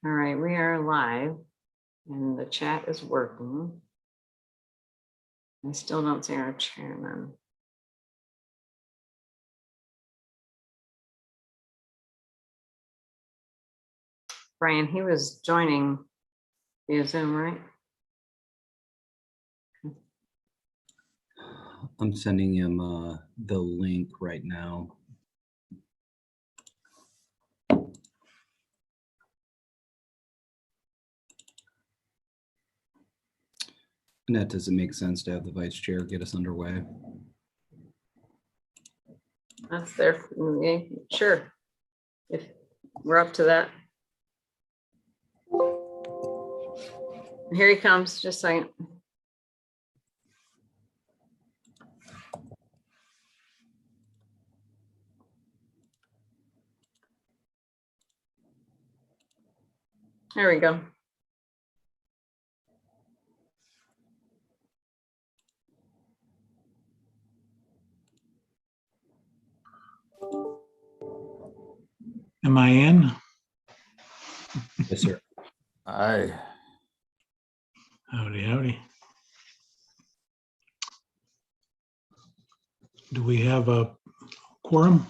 All right, we are live and the chat is working. I still don't see our chairman. Brian, he was joining via Zoom, right? I'm sending him the link right now. And that doesn't make sense to have the vice chair get us underway. That's there. Sure. If we're up to that. Here he comes, just a second. There we go. Am I in? Yes, sir. Aye. Howdy, howdy. Do we have a quorum?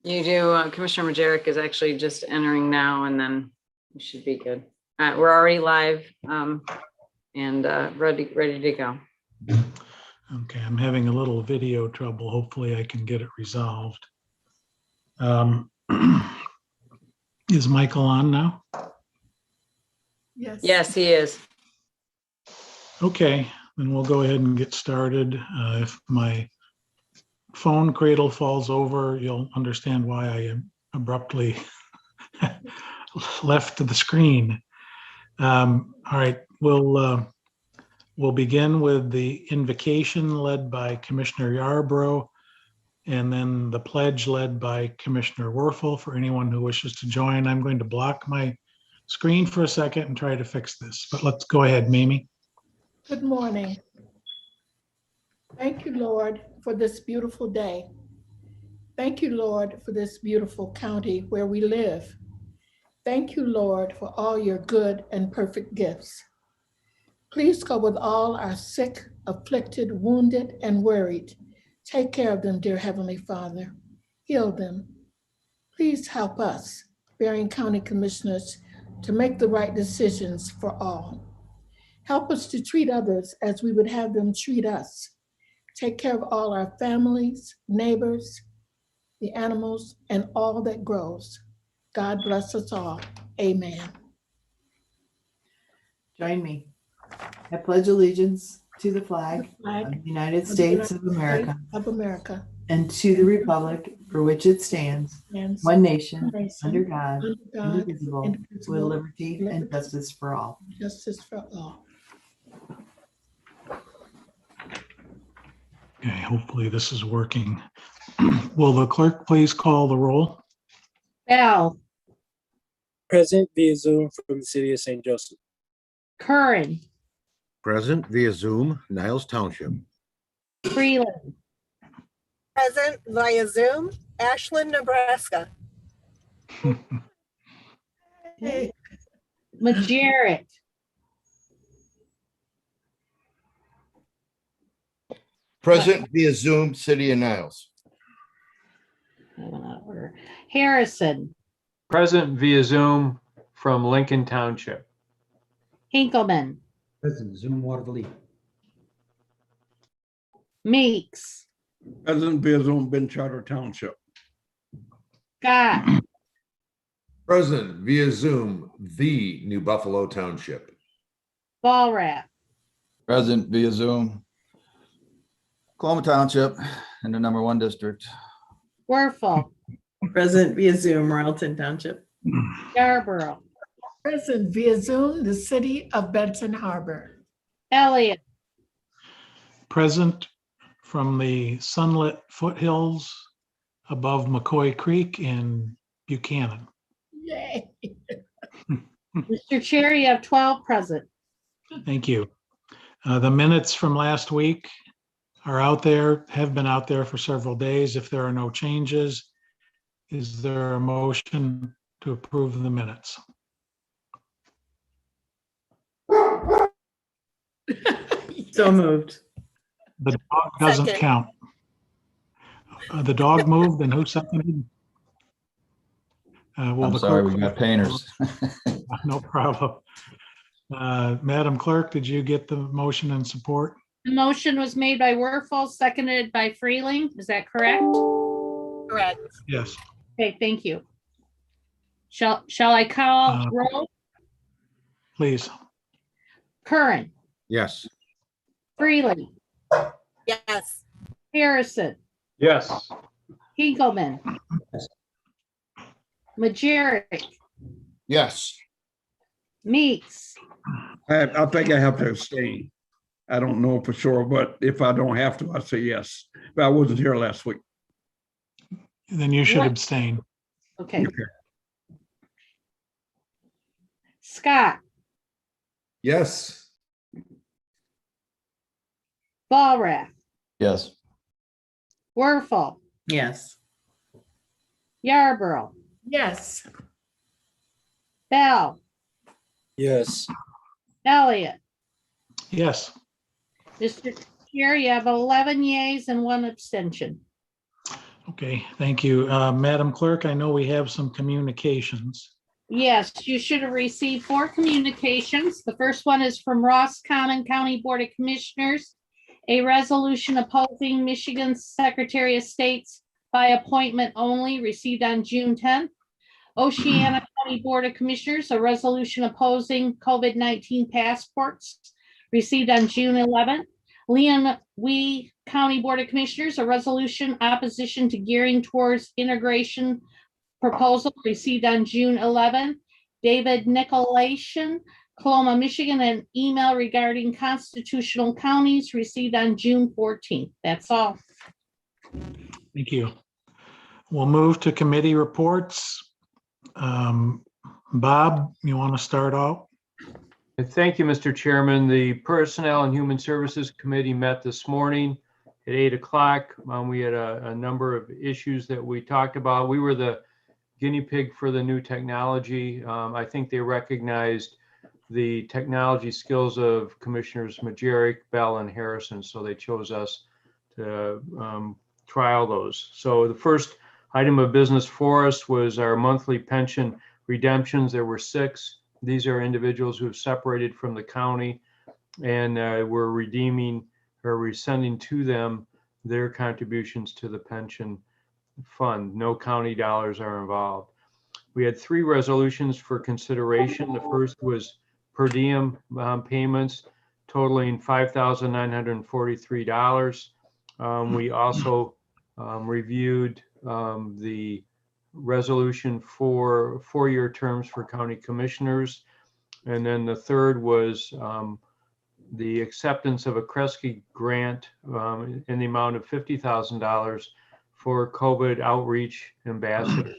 You do. Commissioner Majerick is actually just entering now, and then we should be good. We're already live and ready to go. Okay, I'm having a little video trouble. Hopefully I can get it resolved. Is Michael on now? Yes. Yes, he is. Okay, then we'll go ahead and get started. If my phone cradle falls over, you'll understand why I am abruptly left the screen. All right, we'll begin with the invocation led by Commissioner Yarborough, and then the pledge led by Commissioner Werfel. For anyone who wishes to join, I'm going to block my screen for a second and try to fix this, but let's go ahead, Mimi. Good morning. Thank you, Lord, for this beautiful day. Thank you, Lord, for this beautiful county where we live. Thank you, Lord, for all your good and perfect gifts. Please go with all our sick, afflicted, wounded, and worried. Take care of them, dear Heavenly Father. Heal them. Please help us, Berrien County Commissioners, to make the right decisions for all. Help us to treat others as we would have them treat us. Take care of all our families, neighbors, the animals, and all that grows. God bless us all. Amen. Join me. I pledge allegiance to the flag of the United States of America and to the republic for which it stands, one nation, under God, indivisible, with liberty and justice for all. Justice for all. Okay, hopefully this is working. Will the clerk please call the roll? Bell, Present via Zoom from the city of St. Joseph. Curran, Present via Zoom, Niles Township. Freeland, Present via Zoom, Ashland, Nebraska. Hey, Majerick, Present via Zoom, City of Niles. Harrison, Present via Zoom from Lincoln Township. Hinkleman, Present Zoom Waterville. Meeks, Present via Zoom, Ben Charter Township. Scott, Present via Zoom, the New Buffalo Township. Ballrat, Present via Zoom, Coloma Township in the #1 district. Werfel, Present via Zoom, Royalton Township. Yarborough, present via Zoom, the city of Benton Harbor. Elliott, Present from the sunlit foothills above McCoy Creek in Buchanan. Yay. Mr. Chair, you have 12 present. Thank you. The minutes from last week are out there, have been out there for several days. If there are no changes, is there a motion to approve the minutes? So moved. The dog doesn't Second. count. The dog moved and who seconded? Will I'm the sorry, clerk- we got painters. No problem. Madam Clerk, did you get the motion and support? The motion was made by Werfel, seconded by Freeling. Is that correct? Correct. Yes. Okay, thank you. Shall I call Uh, roll? Please. Curran, Yes. Freeling, Yes. Harrison, Yes. Hinkleman, Majerick, Yes. Meeks, I think I have to abstain. I don't know for sure, but if I don't have to, I say yes. But I wasn't here last week. Then you should What? abstain. okay. Scott, Yes. Ballrath, Yes. Werfel, Yes. Yarborough, Yes. Bell, Yes. Elliott. Yes. Mr. Chair, you have 11 yeas and 1 abstention. Okay, thank you. Madam Clerk, I know we have some communications. Yes, you should have received 4 communications. The first one is from Roscommon County Board of Commissioners, a resolution opposing Michigan's Secretary of State's by appointment only, received on June 10th. Oceana County Board of Commissioners, a resolution opposing COVID-19 passports, received on June 11th. Leon Wee County Board of Commissioners, a resolution opposition to gearing towards integration proposal, received on June 11th. David Nicolation, Coloma, Michigan, an email regarding constitutional counties, received on June 14th. That's all. Thank you. We'll move to committee reports. Bob, you want to start out? Thank you, Mr. Chairman. The Personnel and Human Services Committee met this morning at 8 o'clock. We had a number of issues that we talked about. We were the guinea pig for the new technology. I think they recognized the technology skills of Commissioners Majerick, Bell, and Harrison, so they chose us to trial those. So the first item of business for us was our monthly pension redemptions. There were 6. These are individuals who have separated from the county, and we're redeeming or resending to them their contributions to the pension fund. No county dollars are involved. We had 3 resolutions for consideration. The first was per diem payments totaling $5,943. We also reviewed the resolution for 4-year terms for county commissioners. And then the third was the acceptance of a Kresge grant in the amount of $50,000 for COVID outreach ambassadors.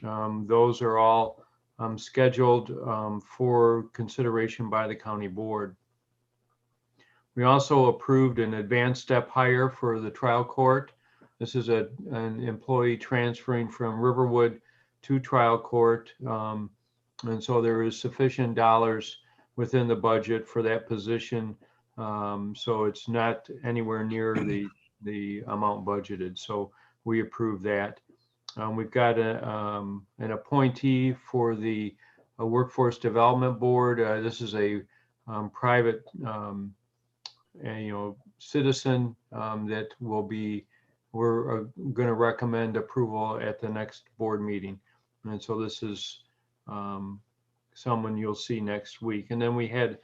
Those are all scheduled for consideration by the county board. We also approved an advanced step hire for the trial court. This is an employee transferring from Riverwood to trial court. And so there is sufficient dollars within the budget for that position. So it's not anywhere near the amount budgeted. So we approve that. We've got an appointee for the Workforce Development Board. This is a private citizen that will be, we're going to recommend approval at the next board meeting. And so this is someone you'll see next week. And then we had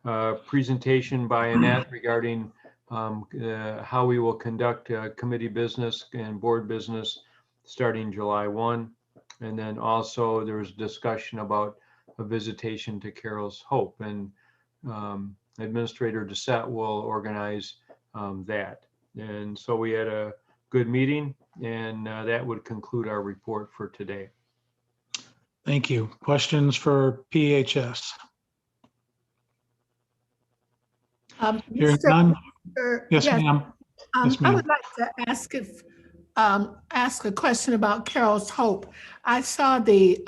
a presentation by Annette regarding how we will conduct committee business and board business starting July 1. And then also there was discussion about a visitation to Carol's Hope, and Administrator Doucette will organize that. And so we had a good meeting, and that would conclude our report for today. Thank you. Questions for PHS? Hearing none? Yes, ma'am. Yes, I ma'am. would like to ask a question about Carol's Hope. I saw the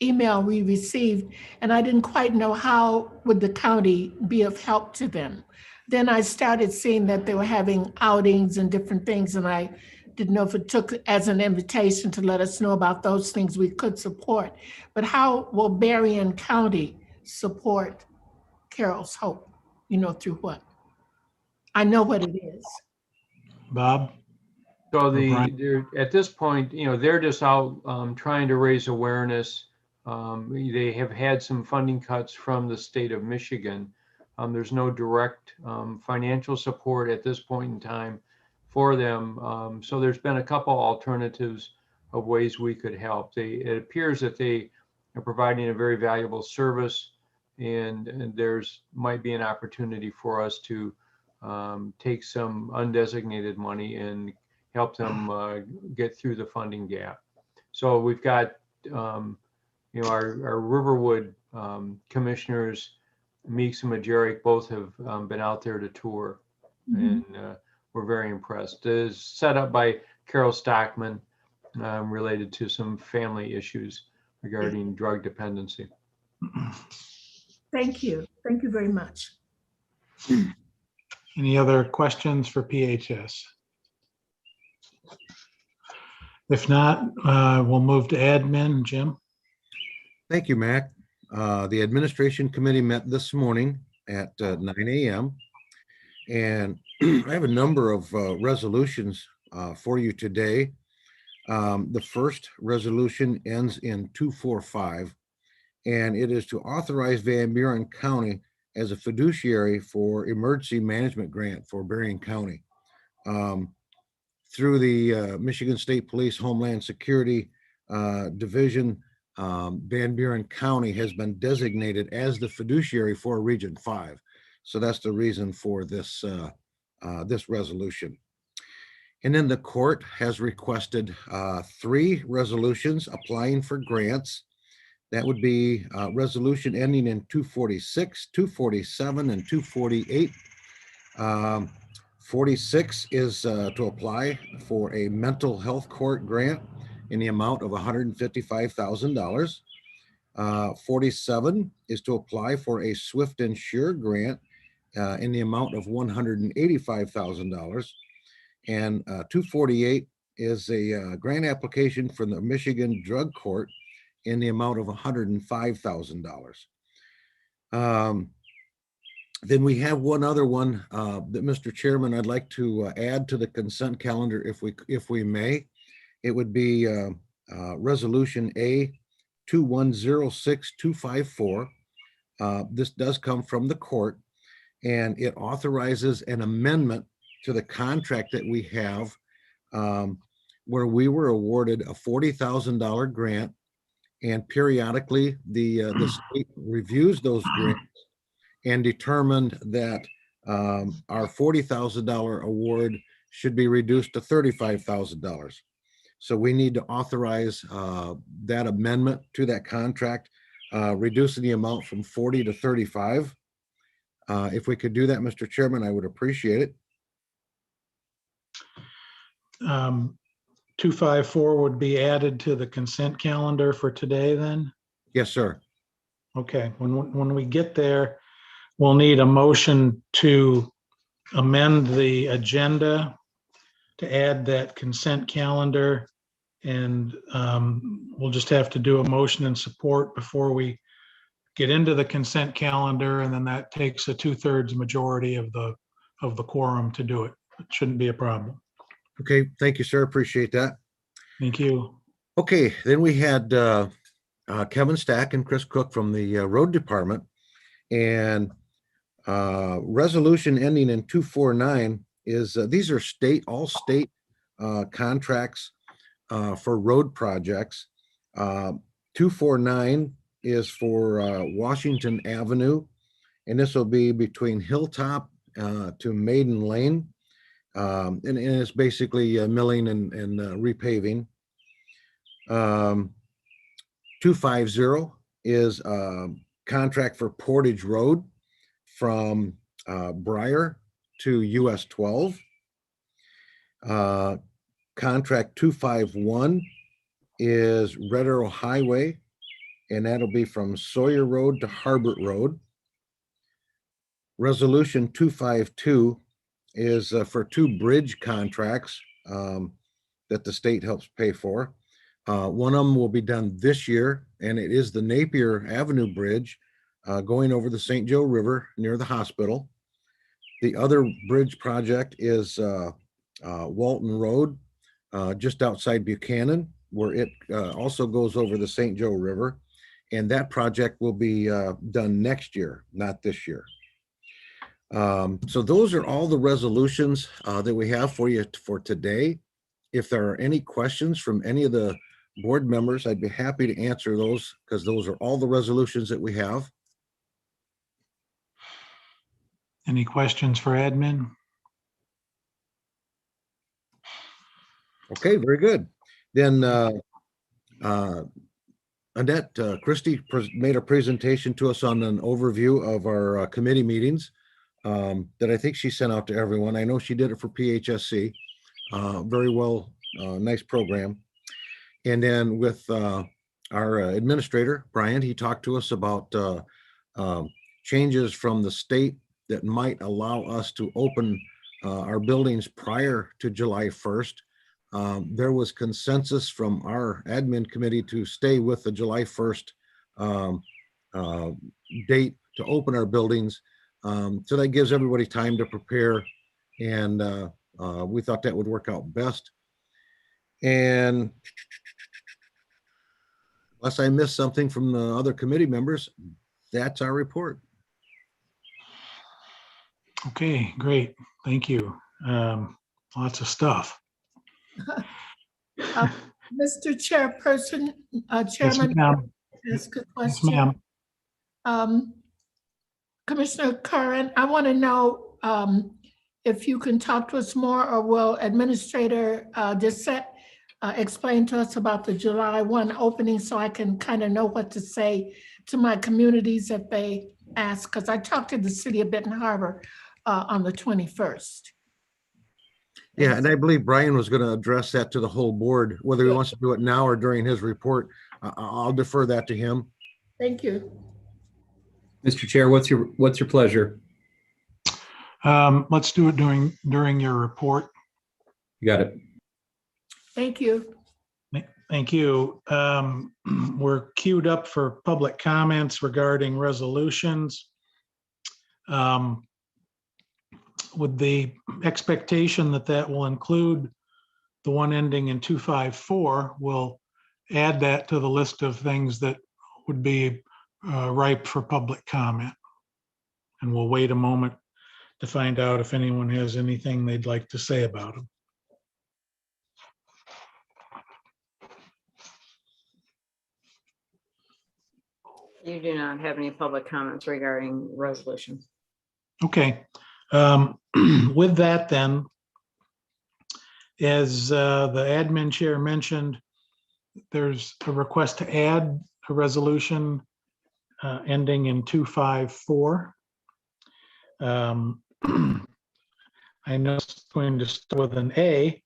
email we received, and I didn't quite know how would the county be of help to them. Then I started seeing that they were having outings and different things, and I didn't know if it took as an invitation to let us know about those things we could support. But how will Berrien County support Carol's Hope? You know, through what? I know what it is. Bob? So Brian? they're, at this point, they're just out trying to raise awareness. They have had some funding cuts from the state of Michigan. There's no direct financial support at this point in time for them. So there's been a couple alternatives of ways we could help. It appears that they are providing a very valuable service, and there's might be an opportunity for us to take some undesignated money and help them get through the funding gap. So we've got, our Riverwood commissioners, Meeks and Majeric, both have been out there to tour, and we're very impressed. It's set up by Carol Stockman, related to some family issues regarding drug dependency. Thank you. Thank you very much. Any other questions for PHS? If not, we'll move to admin. Jim? Thank you, Mac. The administration committee met this morning at 9 a.m. and I have a number of resolutions for you today. The first resolution ends in 245, and it is to authorize Van Buren County as a fiduciary for emergency management grant for Berrien County. Through the Michigan State Police Homeland Security Division, Van Buren County has been designated as the fiduciary for Region 5. So that's the reason for this, this resolution. And then the court has requested 3 resolutions applying for grants. That would be resolution ending in 246, 247, and 248. 46 is to apply for a mental health court grant in the amount of $155,000. 47 is to apply for a Swift Insure grant in the amount of $185,000. And 248 is a grant application from the Michigan Drug Court in the amount of $105,000. Then we have one other one that, Mr. Chairman, I'd like to add to the consent calendar if we may. It would be Resolution A 2106254. This does come from the court, and it authorizes an amendment to the contract that we have where we were awarded a $40,000 grant, and periodically the state reviews those grants and determined that our $40,000 award should be reduced to $35,000. So we need to authorize that amendment to that contract, reducing the amount from 40 to 35. If we could do that, Mr. Chairman, I would appreciate it. 254 would be added to the consent calendar for today then? Yes, sir. Okay, when we get there, we'll need a motion to amend the agenda to add that consent calendar. And we'll just have to do a motion and support before we get into the consent calendar. And then that takes a 2/3 majority of the quorum to do it. It shouldn't be a problem. Okay, thank you, sir. Appreciate that. Thank you. Okay, then we had Kevin Stack and Chris Cook from the road department, and resolution ending in 249 is these are all state contracts for road projects. 249 is for Washington Avenue, and this will be between Hilltop to Maiden Lane. And it's basically milling and repaving. 250 is a contract for Portage Road from Briar to US 12. Contract 251 is Red Arrow Highway and that'll be from Sawyer Road to Harbert Road. Resolution 252 is for 2 bridge contracts that the state helps pay for. One of them will be done this year, and it is the Napier Avenue Bridge going over the St. Joe River near the hospital. The other bridge project is Walton Road, just outside Buchanan, where it also goes over the St. Joe River. And that project will be done next year, not this year. So those are all the resolutions that we have for you for today. If there are any questions from any of the board members, I'd be happy to answer those, because those are all the resolutions that we have. Any questions for admin? Okay, very good. Then Annette Christie made a presentation to us on an overview of our committee meetings that I think she sent out to everyone. I know she did it for PHSC. Very well, nice program. And then with our administrator, Brian, he talked to us about changes from the state that might allow us to open our buildings prior to July 1st. There was consensus from our admin committee to stay with the July 1st date to open our buildings. So that gives everybody time to prepare, and we thought that would work out best. And unless I missed something from the other committee members, that's our report. Okay, great. Thank you. Lots of stuff. Mr. Chairperson, Yes, Chairman, ma'am. ask a Yes, question. ma'am. Commissioner Curran, I want to know if you can talk to us more, or will Administrator Dissett explain to us about the July 1 opening, so I can kind of know what to say to my communities if they ask, because I talked to the city of Benton Harbor on the 21st. Yeah, and I believe Brian was going to address that to the whole board, whether he wants to do it now or during his report. I'll defer that to him. Thank you. Mr. Chair, what's your pleasure? Let's do it during your report. You got it. Thank you. Thank you. We're queued up for public comments regarding resolutions. With the expectation that that will include the one ending in 254, we'll add that to the list of things that would be ripe for public comment. And we'll wait a moment to find out if anyone has anything they'd like to say about them. You do not have any public comments regarding resolutions. Okay. With that then, as the admin chair mentioned, there's a request to add a resolution ending in 254. I know it's going to start with an A,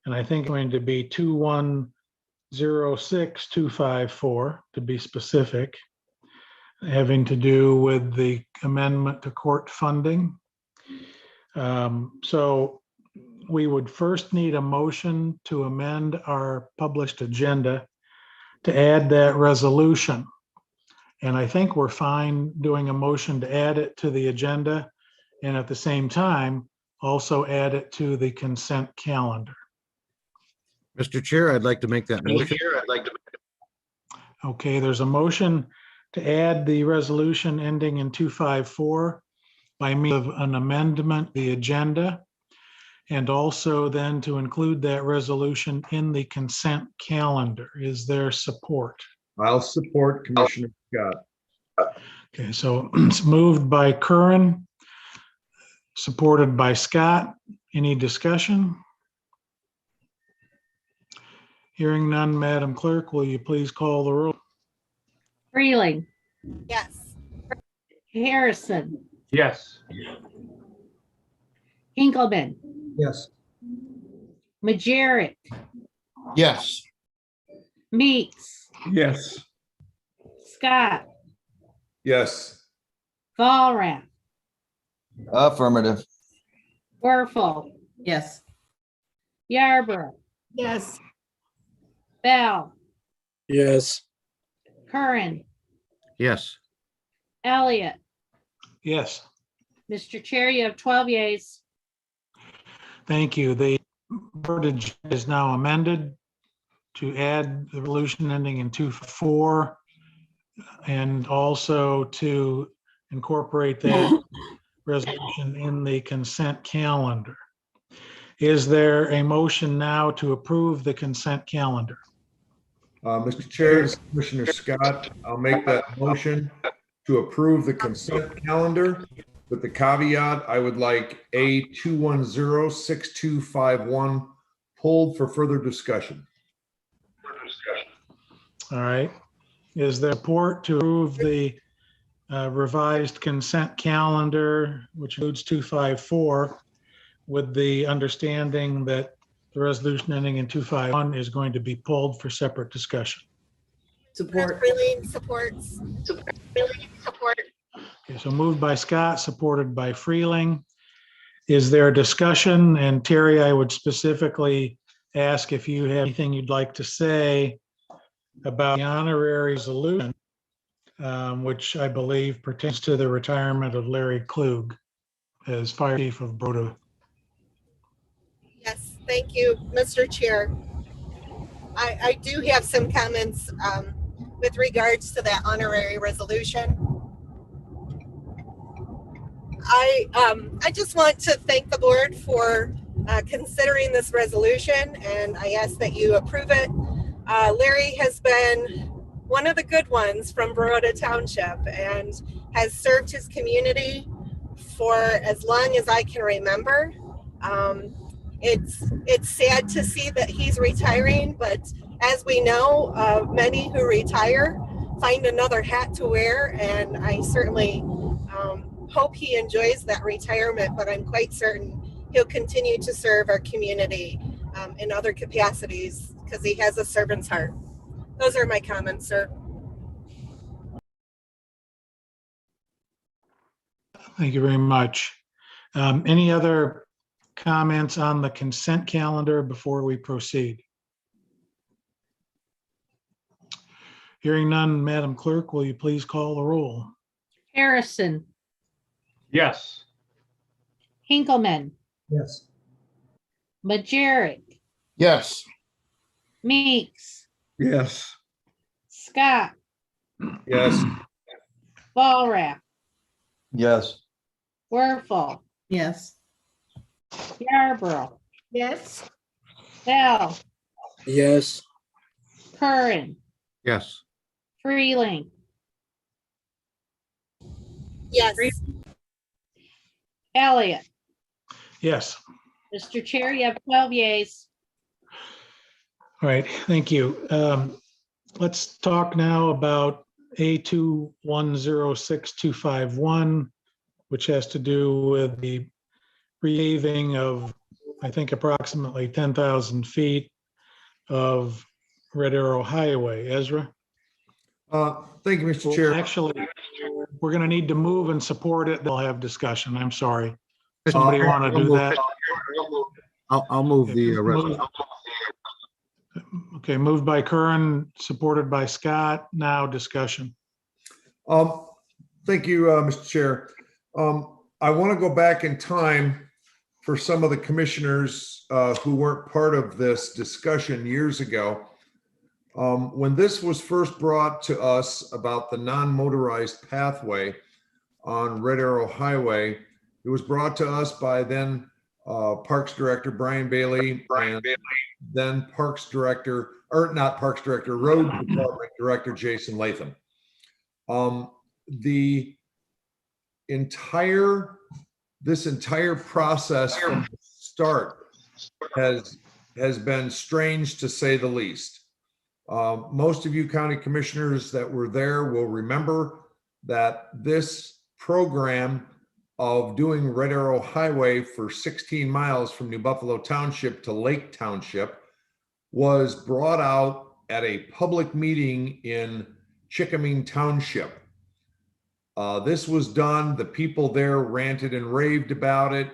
and I think it's going to be 2106254 to be specific, having to do with the amendment to court funding. So we would first need a motion to amend our published agenda to add that resolution. And I think we're fine doing a motion to add it to the agenda, and at the same time, also add it to the consent calendar. Mr. Chair, I'd like to make that motion. Okay, there's a motion to add the resolution ending in 254 by means of an amendment to the agenda, and also then to include that resolution in the consent calendar. Is there support? I'll support Commissioner Scott. Okay, so it's moved by Curran, supported by Scott. Any discussion? Hearing none, Madam Clerk, will you please call the roll? Freeling, Yes. Harrison, Yes. Hinkleman, Yes. Yes. Meeks, Yes. Scott, Yes. Walrath, Affirmative. Werfel, Yes. Yarborough, Yes. Bell, yes, Curran, Yes. Elliott. Yes, Mr. Chair, you have 12 yeas. thank you. The verbiage is now amended to add the resolution ending in 2-4 and also to incorporate that resolution in the consent calendar. Is there a motion now to approve the consent calendar? Mr. Chair, this is Commissioner Scott, I'll make that motion to approve the consent calendar with the caveat, I would like A 2106251 pulled for further discussion. All right. Is there support to approve the revised consent calendar, which includes 2-5-4, with the understanding that the resolution ending in 2-5-1 is going to be pulled for separate discussion? Support. Freeling supports. Freeling support. Okay, so moved by Scott, supported by Freeling. Is there a discussion? And Terry, I would specifically ask if you have anything you'd like to say about the honorary resolution, which I believe pertains to the retirement of Larry Klug as Fire Chief of Broda. Yes, thank you, Mr. Chair. I do have some comments with regards to that honorary resolution. I just want to thank the board for considering this resolution, and I ask that you approve it. Larry has been one of the good ones from Baroda Township and has served his community for as long as I can remember. It's sad to see that he's retiring, but as we know, many who retire find another hat to wear, and I certainly hope he enjoys that retirement, but I'm quite certain he'll continue to serve our community in other capacities because he has a servant's heart. Those are my comments, sir. Thank you very much. Any other comments on the consent calendar before we proceed? Hearing none, Madam Clerk, will you please call the roll? Harrison, Yes. Hinkleman, Yes. Majerick, Yes. Meeks, Yes. Scott, Yes. Walrath, Yes. Werfel, Yes. Yarborough, Yes. Bell, yes, Curran, Yes. Freeling, Yes. Elliott. Yes. Mr. Chair, you have 12 yeas. All right, thank you. Let's talk now about A2106251, which has to do with the repaving of, I think, approximately 10,000 feet of Red Arrow Highway. Ezra? Thank you, Mr. Well, Chair. actually, we're going to need to move and support it. They'll have discussion. I'm sorry. Somebody want to do that? I'll move the resolution. Okay, moved by Curran, supported by Scott. Now discussion. Thank you, Mr. Chair. I want to go back in time for some of the commissioners who weren't part of this discussion years ago. When this was first brought to us about the non-motorized pathway on Red Arrow Highway, it was brought to us by then Parks Director Brian Bailey and then Parks Director, or not Parks Director, Road Department Director Jason Latham. This entire process from the start has been strange, to say the least. Most of you county commissioners that were there will remember that this program of doing Red Arrow Highway for 16 miles from New Buffalo Township to Lake Township was brought out at a public meeting in Chickamine Township. This was done, the people there ranted and raved about it.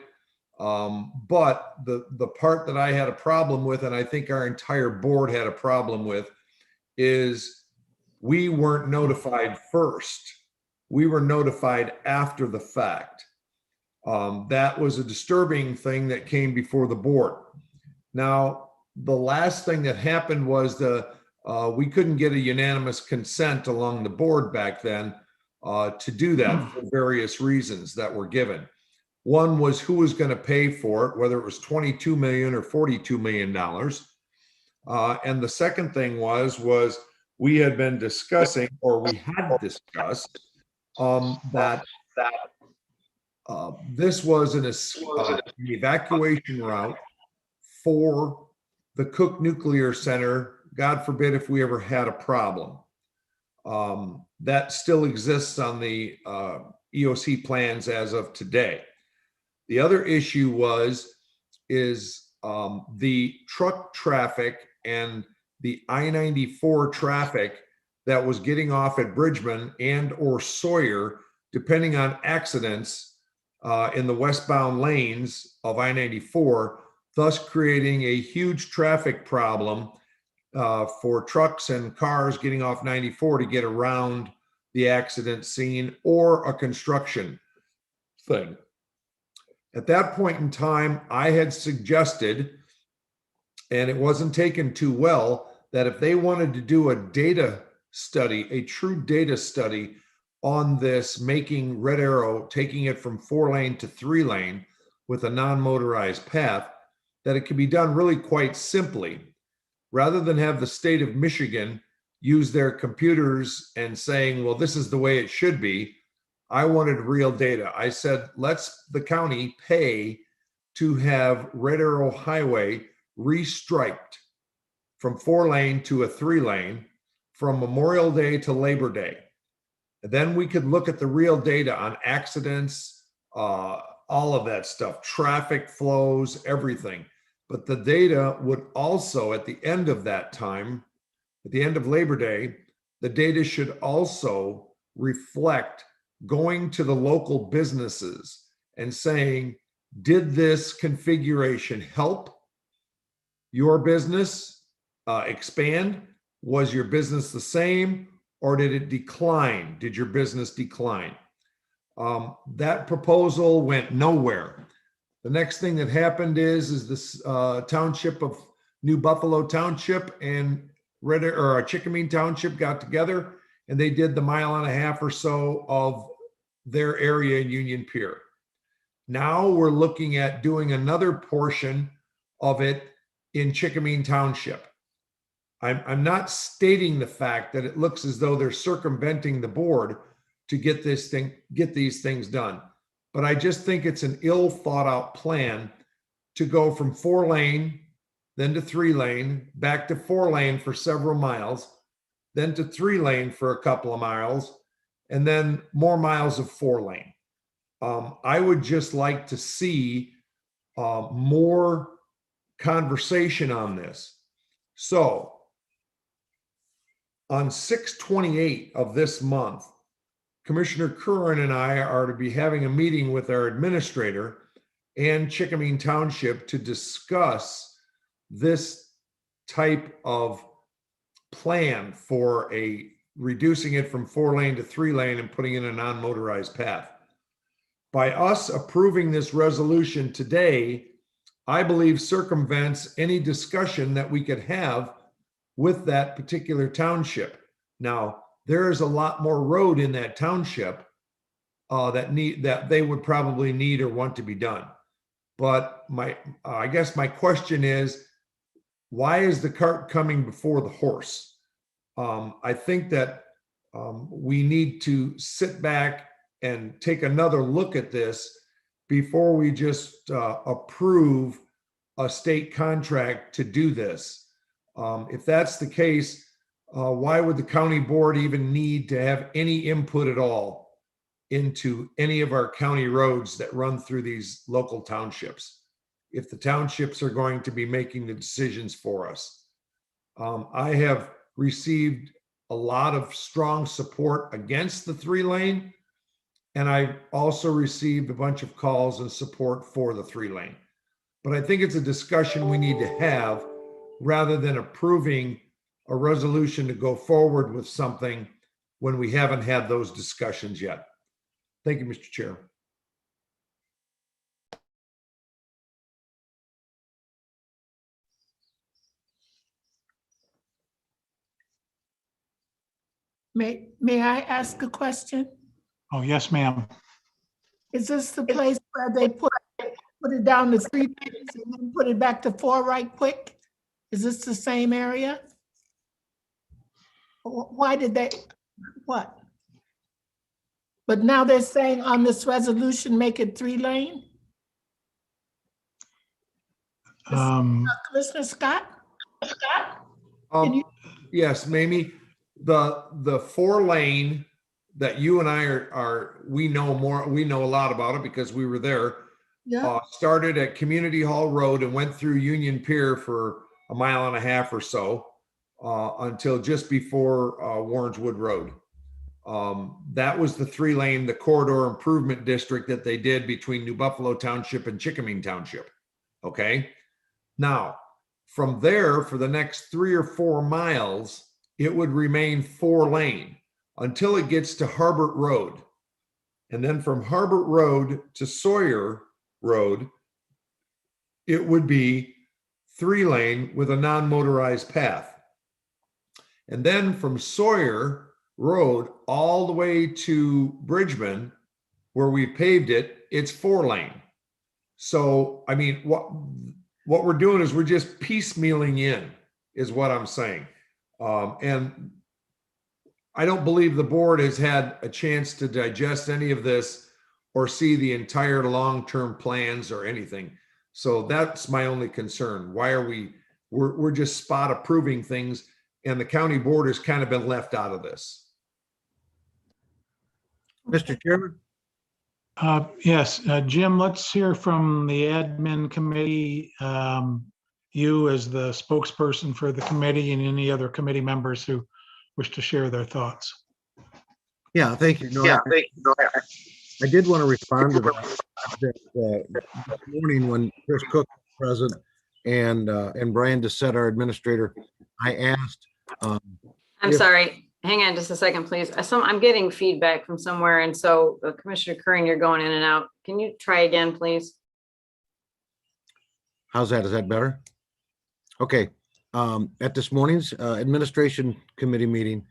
But the part that I had a problem with, and I think our entire board had a problem with, is we weren't notified first. We were notified after the fact. That was a disturbing thing that came before the board. Now, the last thing that happened was we couldn't get a unanimous consent along the board back then to do that for various reasons that were given. One was who was going to pay for it, whether it was $22 million or $42 million. And the second thing was we had been discussing, or we had discussed, that this was an evacuation route for the Cook Nuclear Center, God forbid if we ever had a problem. That still exists on the EOC plans as of today. The other issue is the truck traffic and the I-94 traffic that was getting off at Bridgman and or Sawyer, depending on accidents in the westbound lanes of I-94, thus creating a huge traffic problem for trucks and cars getting off 94 to get around the accident scene or a construction thing. At that point in time, I had suggested, and it wasn't taken too well, that if they wanted to do a data study, a true data study on this, making Red Arrow, taking it from 4-lane to 3-lane with a non-motorized path, that it could be done really quite simply. Rather than have the state of Michigan use their computers and saying, well, this is the way it should be, I wanted real data. I said, let's the county pay to have Red Arrow Highway restriped from 4-lane to a 3-lane from Memorial Day to Labor Day. And then we could look at the real data on accidents, all of that stuff, traffic flows, everything. But the data would also, at the end of that time, at the end of Labor Day, the data should also reflect going to the local businesses and saying, did this configuration help your business expand? Was your business the same, or did it decline? Did your business decline? That proposal went nowhere. The next thing that happened is this township of New Buffalo Township and Chickamine Township got together, and they did the 1.5 miles or so of their area in Union Pier. Now we're looking at doing another portion of it in Chickamine Township. I'm not stating the fact that it looks as though they're circumventing the board to get these things done. But I just think it's an ill thought out plan to go from 4-lane, then to 3-lane, back to 4-lane for several miles, then to 3-lane for a couple of miles, and then more miles of 4-lane. I would just like to see more conversation on this. So on 6/28 of this month, Commissioner Curran and I are to be having a meeting with our administrator and Chickamine Township to discuss this type of plan for reducing it from 4-lane to 3-lane and putting in a non-motorized path. By us approving this resolution today, I believe circumvents any discussion that we could have with that particular township. Now, there is a lot more road in that township that they would probably need or want to be done. But I guess my question is, why is the cart coming before the horse? I think that we need to sit back and take another look at this before we just approve a state contract to do this. If that's the case, why would the county board even need to have any input at all into any of our county roads that run through these local townships, if the townships are going to be making the decisions for us? I have received a lot of strong support against the 3-lane. And I also received a bunch of calls and support for the 3-lane. But I think it's a discussion we need to have rather than approving a resolution to go forward with something when we haven't had those discussions yet. Thank you, Mr. Chair. May I ask a question? Oh, yes, ma'am. Is this the place where they put it down to 3 lanes and then put it back to 4 right quick? Is this the same area? Why did they, what? But now they're saying on this resolution, make it 3-lane? Commissioner Scott? Can you- Yes, Mamie, the 4-lane that you and I we know a lot about it because we were there. Yeah. Started at Community Hall Road and went through Union Pier for a mile and a half or so until just before Warrenswood Road. That was the 3-lane, the corridor improvement district that they did between New Buffalo Township and Chickaming Township. Okay. Now, from there, for the next 3 or 4 miles, it would remain 4-lane until it gets to Harbert Road. And then from Harbert Road to Sawyer Road, it would be 3-lane with a non-motorized path. And then from Sawyer Road all the way to Bridgman, where we paved it, it's 4-lane. So, I mean, what we're doing is we're just piecemealing in, is what I'm saying. And I don't believe the board has had a chance to digest any of this or see the entire long-term plans or anything. So that's my only concern. Why are we're just spot approving things and the county board has kind of been left out of this. Mr. Chairman? Yes, Jim, let's hear from the admin committee. You as the spokesperson for the committee and any other committee members who wish to share their thoughts. Yeah, thank you. No, I did want to respond to that this morning when Chris Cook was present and Brian Doucette, our administrator. I asked. I'm sorry. Hang on just a second, please. I'm getting feedback from somewhere. And so Commissioner Curran, you're going in and out. Can you try again, please? How's that? Is that better? Okay. At this morning's administration committee meeting,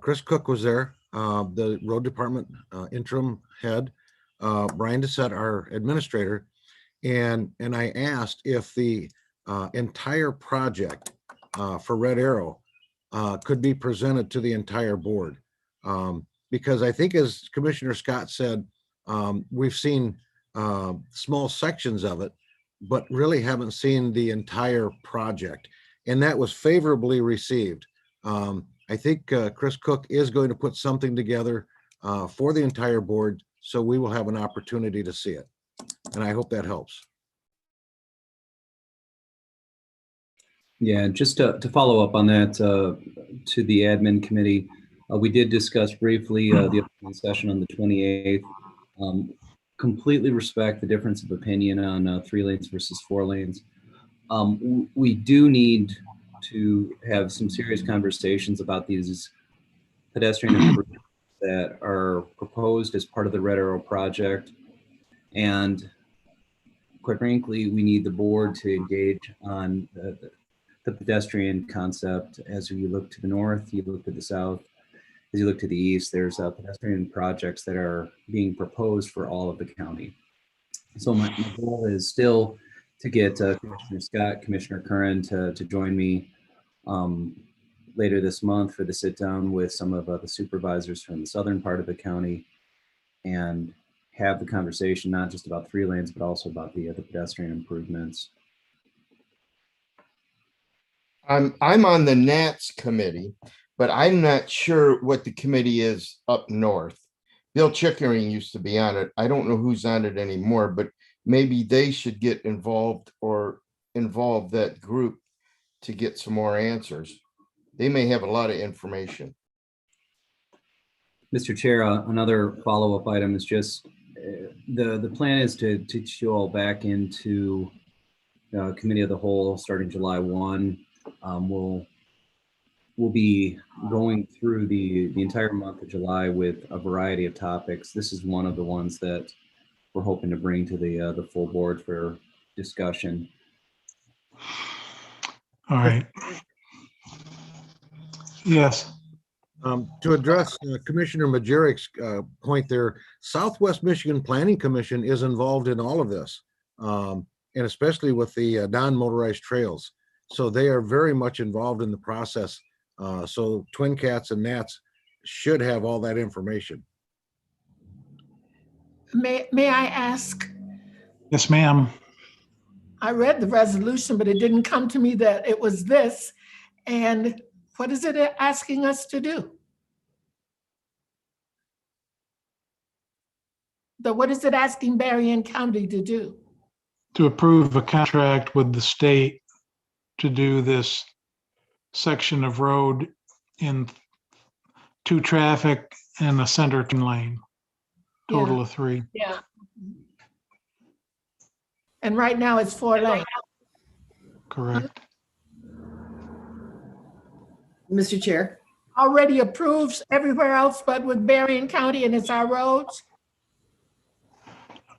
Chris Cook was there, the road department interim head, Brian Doucette, our administrator, and I asked if the entire project for Red Arrow could be presented to the entire board. Because I think, as Commissioner Scott said, we've seen small sections of it, but really haven't seen the entire project. And that was favorably received. I think Chris Cook is going to put something together for the entire board, so we will have an opportunity to see it. And I hope that helps. Yeah, just to follow up on that, to the admin committee, we did discuss briefly the upcoming session on the 28th. Completely respect the difference of opinion on 3 lanes versus 4 lanes. We do need to have some serious conversations about these pedestrian improvements that are proposed as part of the Red Arrow project. And quite frankly, we need the board to engage on the pedestrian concept. As you look to the north, you look to the south, as you look to the east, there's pedestrian projects that are being proposed for all of the county. So my goal is still to get Commissioner Scott, Commissioner Curran to join me later this month for the sit down with some of the supervisors from the southern part of the county and have the conversation, not just about 3 lanes, but also about the pedestrian improvements. I'm on the NATS committee, but I'm not sure what the committee is up north. Bill Chickering used to be on it. I don't know who's on it anymore, but maybe they should get involved or involve that group to get some more answers. They may have a lot of information. Mr. Chair, another follow-up item is just the plan is to teach you all back into Committee of the Whole starting July 1. We'll be going through the entire month of July with a variety of topics. This is one of the ones that we're hoping to bring to the full board for discussion. All right. Yes. To address Commissioner Majerik's point there, Southwest Michigan Planning Commission is involved in all of this, and especially with the non-motorized trails. So they are very much involved in the process. So Twin Cats and Nats should have all that information. May I ask? Yes, ma'am. I read the resolution, but it didn't come to me that it was this. And what is it asking us to do? What is it asking Berrien County to do? To approve a contract with the state to do this section of road in 2 traffic and a center turn lane, total of 3. Yeah. And right now it's 4 lanes. Correct. Mr. Chair. Already approves everywhere else but with Berrien County, and it's our roads?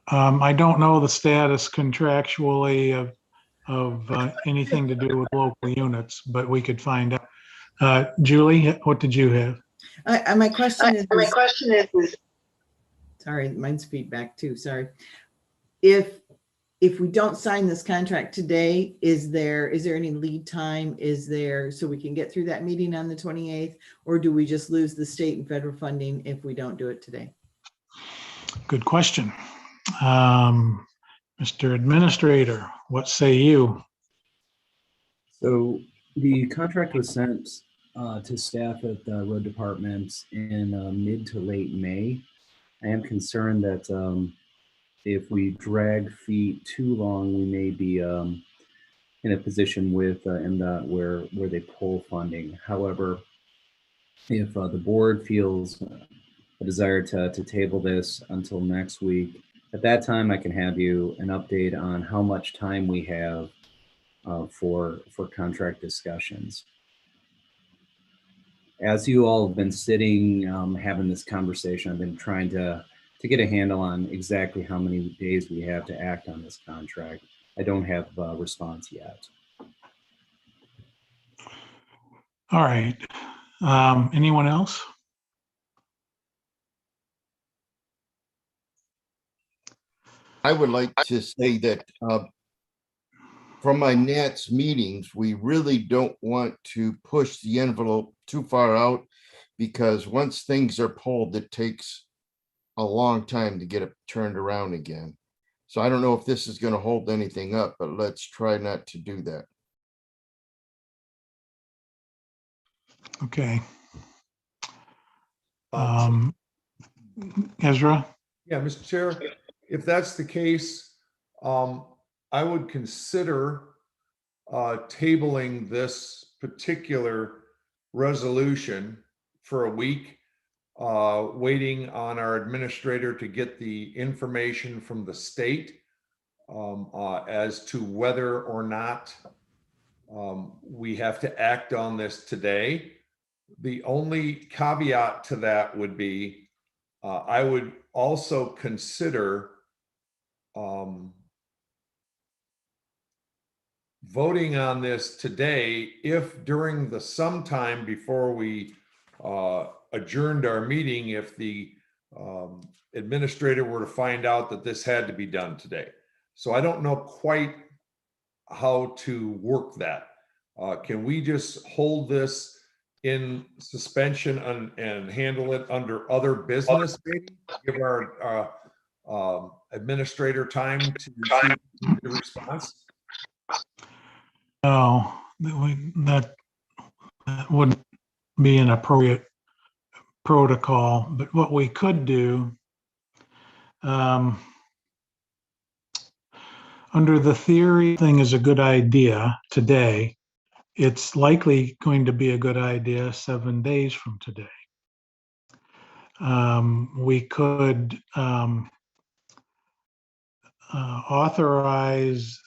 I don't know the status contractually of anything to do with local units, but we could find out. Julie, what did you have? My question is, sorry, mine's feedback too, sorry. If we don't sign this contract today, is there any lead time? So we can get through that meeting on the 28th, or do we just lose the state and federal funding if we don't do it today? Good question. Mr. Administrator, what say you? So the contract was sent to staff at the road department in mid to late May. I am concerned that if we drag feet too long, we may be in a position with MDOT where they pull funding. However, if the board feels a desire to table this until next week, at that time I can have you an update on how much time we have for contract discussions. As you all have been sitting having this conversation, I've been trying to get a handle on exactly how many days we have to act on this contract. I don't have a response yet. All right. Anyone else? I would like to say that from my NATS meetings, we really don't want to push the envelope too far out, because once things are pulled, it takes a long time to get it turned around again. So I don't know if this is going to hold anything up, but let's try not to do that. Okay. Ezra? Yeah, Mr. Chair, if that's the case, I would consider tabling this particular resolution for a week, waiting on our administrator to get the information from the state as to whether or not we have to act on this today. The only caveat to that would be I would also consider voting on this today if during the sometime before we adjourned our meeting, if the administrator were to find out that this had to be done today. So I don't know quite how to work that. Can we just hold this in suspension and handle it under other business? Maybe? Give our administrator time to receive the response? No, that wouldn't be an appropriate protocol, but what we could do, under the theory thing is a good idea today, it's likely going to be a good idea 7 days from today. We could authorize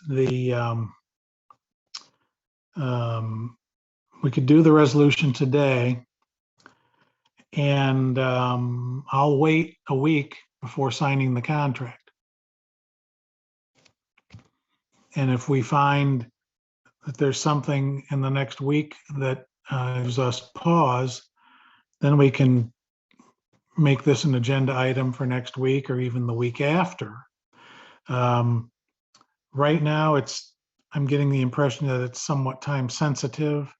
we could do the resolution today, and I'll wait a week before signing the contract. And if we find that there's something in the next week that gives us pause, then we can make this an agenda item for next week or even the week after. Right now, I'm getting the impression that it's somewhat time sensitive.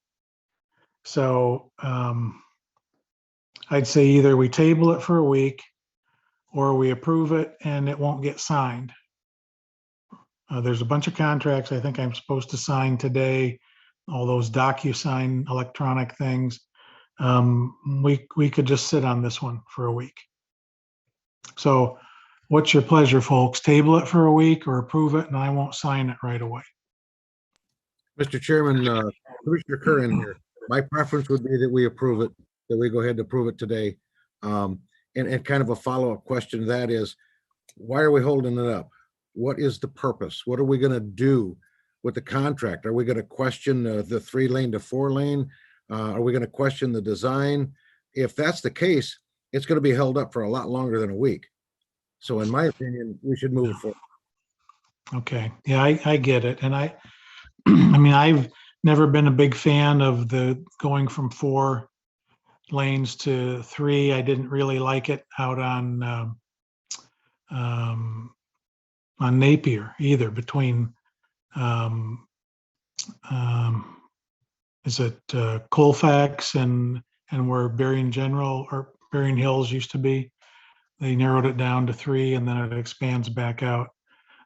So I'd say either we table it for a week or we approve it and it won't get signed. There's a bunch of contracts I think I'm supposed to sign today, all those DocuSign electronic things. We could just sit on this one for a week. So what's your pleasure, folks? Table it for a week or approve it and I won't sign it right away. Mr. Chairman, Commissioner Curran here. My preference would be that we approve it, that we go ahead and approve it today. And kind of a follow-up question to that is, why are we holding it up? What is the purpose? What are we going to do with the contract? Are we going to question the 3-lane to 4-lane? Are we going to question the design? If that's the case, it's going to be held up for a lot longer than a week. So in my opinion, we should move forward. Okay. Yeah, I get it. And I mean, I've never been a big fan of the going from 4 lanes to 3. I didn't really like it out on Napier either, between is it Colfax and where Berrien General or Berrien Hills used to be. They narrowed it down to 3 and then it expands back out.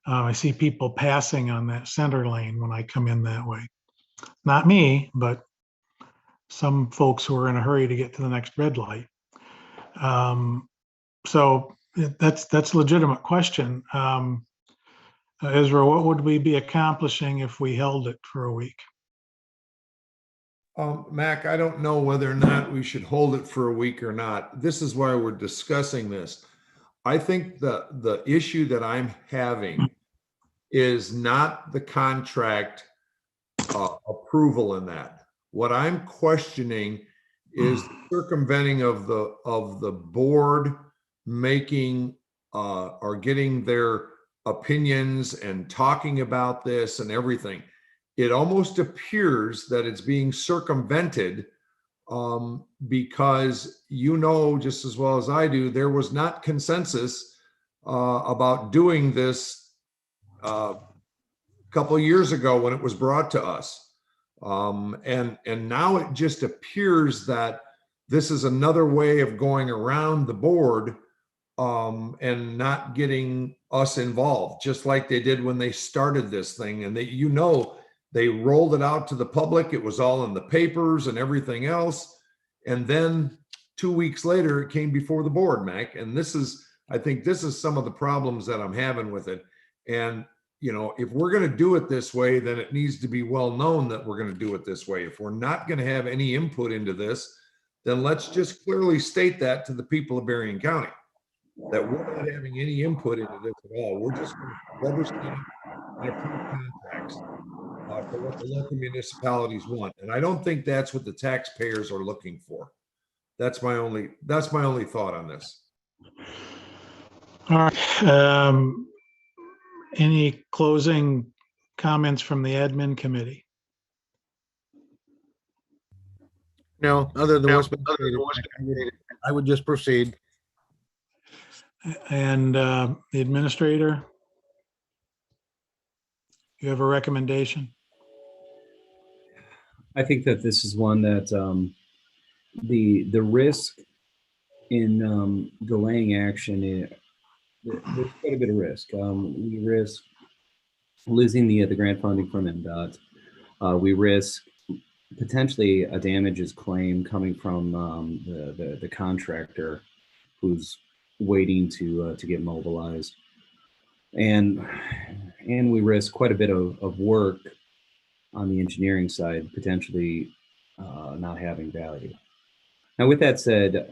I see people passing on that center lane when I come in that way. Not me, but some folks who are in a hurry to get to the next red light. So that's a legitimate question. Ezra, what would we be accomplishing if we held it for a week? Mac, I don't know whether or not we should hold it for a week or not. This is why we're discussing this. I think the issue that I'm having is not the contract approval in that. What I'm questioning is the circumventing of the board making or getting their opinions and talking about this and everything. It almost appears that it's being circumvented because, you know, just as well as I do, there was not consensus about doing this a couple of years ago when it was brought to us. And now it just appears that this is another way of going around the board and not getting us involved, just like they did when they started this thing. And they rolled it out to the public. It was all in the papers and everything else. And then 2 weeks later, it came before the board, Mac. And I think this is some of the problems that I'm having with it. And, you know, if we're going to do it this way, then it needs to be well known that we're going to do it this way. If we're not going to have any input into this, then let's just clearly state that to the people of Berrien County, that we're not having any input into this at all. We're just going to rubber stamp and approve contracts for what the local municipalities want. And I don't think that's what the taxpayers are looking for. That's my only thought on this. All right. Any closing comments from the admin committee? No, other than what's been stated, I would just proceed. And the administrator, you have a recommendation? I think that this is one that the risk in delaying action, there's quite a bit of risk. We risk losing the grant funding from MDOT. We risk potentially a damages claim coming from the contractor who's waiting to get mobilized, and we risk quite a bit of work on the engineering side potentially not having value. Now, with that said,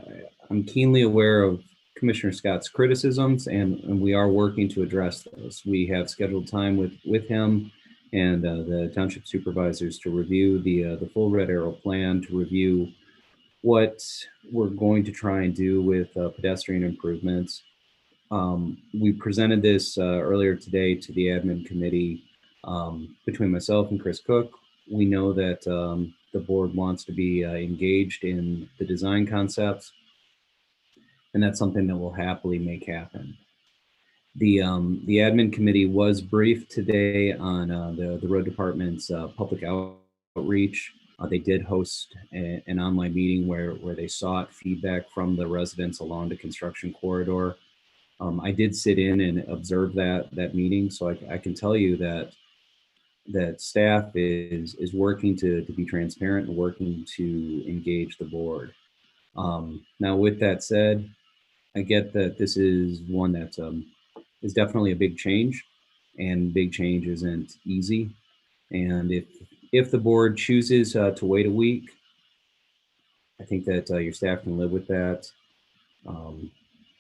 I'm keenly aware of Commissioner Scott's criticisms, and we are working to address those. We have scheduled time with him and the township supervisors to review the full Red Arrow plan, to review what we're going to try and do with pedestrian improvements. We presented this earlier today to the admin committee between myself and Chris Cook. We know that the board wants to be engaged in the design concepts, and that's something that we'll happily make happen. The admin committee was briefed today on the road department's public outreach. They did host an online meeting where they sought feedback from the residents along the construction corridor. I did sit in and observe that meeting, so I can tell you that staff is working to be transparent and working to engage the board. Now, with that said, I get that this is one that is definitely a big change, and big change isn't easy. And if the board chooses to wait a week, I think that your staff can live with that.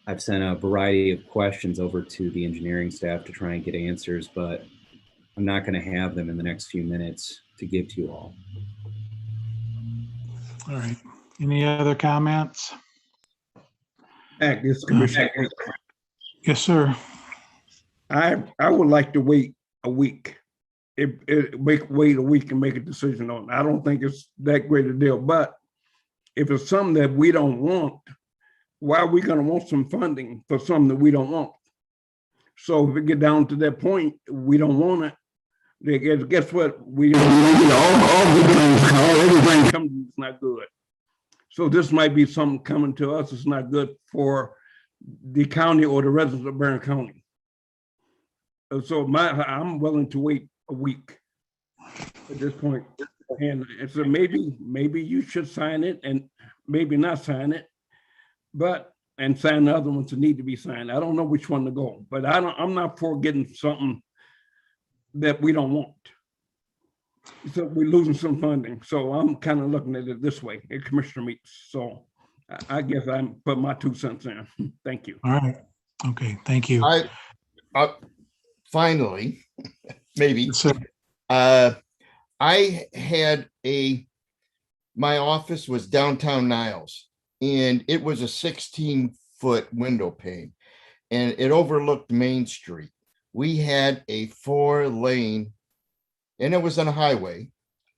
I've sent a variety of questions over to the engineering staff to try and get answers, but I'm not going to have them in the next few minutes to give to you all. All right. Any other comments? This Commissioner. Yes, sir. I would like to wait a week. Wait a week and make a decision on it. I don't think it's that great a deal, but if it's something that we don't want, why are we going to want some funding for something that we don't want? So if we get down to that point, we don't want it. Guess what? We don't get all everything comes, it's not good. So this might be something coming to us. It's not good for the county or the residents of Barron County. So I'm willing to wait a week at this point. And so maybe you should sign it and maybe not sign it, and sign the other ones that need to be signed. I don't know which one to go, but I'm not for getting something that we don't want. So we're losing some funding. So I'm kind of looking at it this way at commissioner meets. So I guess I'm put my 2 cents in. Thank you. All right. Okay. Thank you. Finally, maybe. I had my office was downtown Niles, and it was a 16-foot window pane, and it overlooked Main Street. We had a 4-lane, and it was on a highway,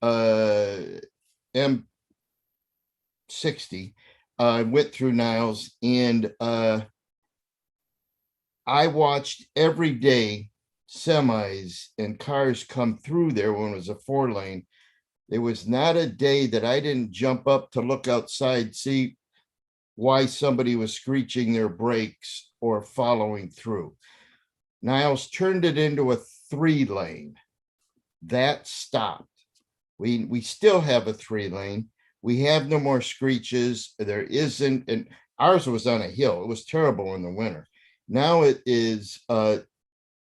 M60. Went through Niles, and I watched every day semis and cars come through there when it was a 4-lane. There was not a day that I didn't jump up to look outside, see why somebody was screeching their brakes or following through. Niles turned it into a 3-lane. That stopped. We still have a 3-lane. We have no more screeches. There isn't, and ours was on a hill. It was terrible in the winter. Now it is,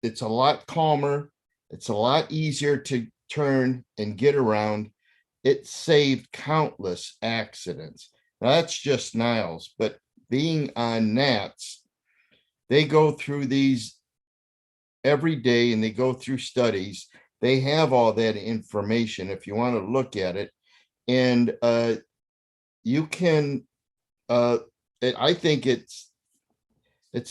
it's a lot calmer. It's a lot easier to turn and get around. It saved countless accidents. Now that's just Niles, but being on Nats, they go through these every day and they go through studies. They have all that information if you want to look at it. And you can, I think it's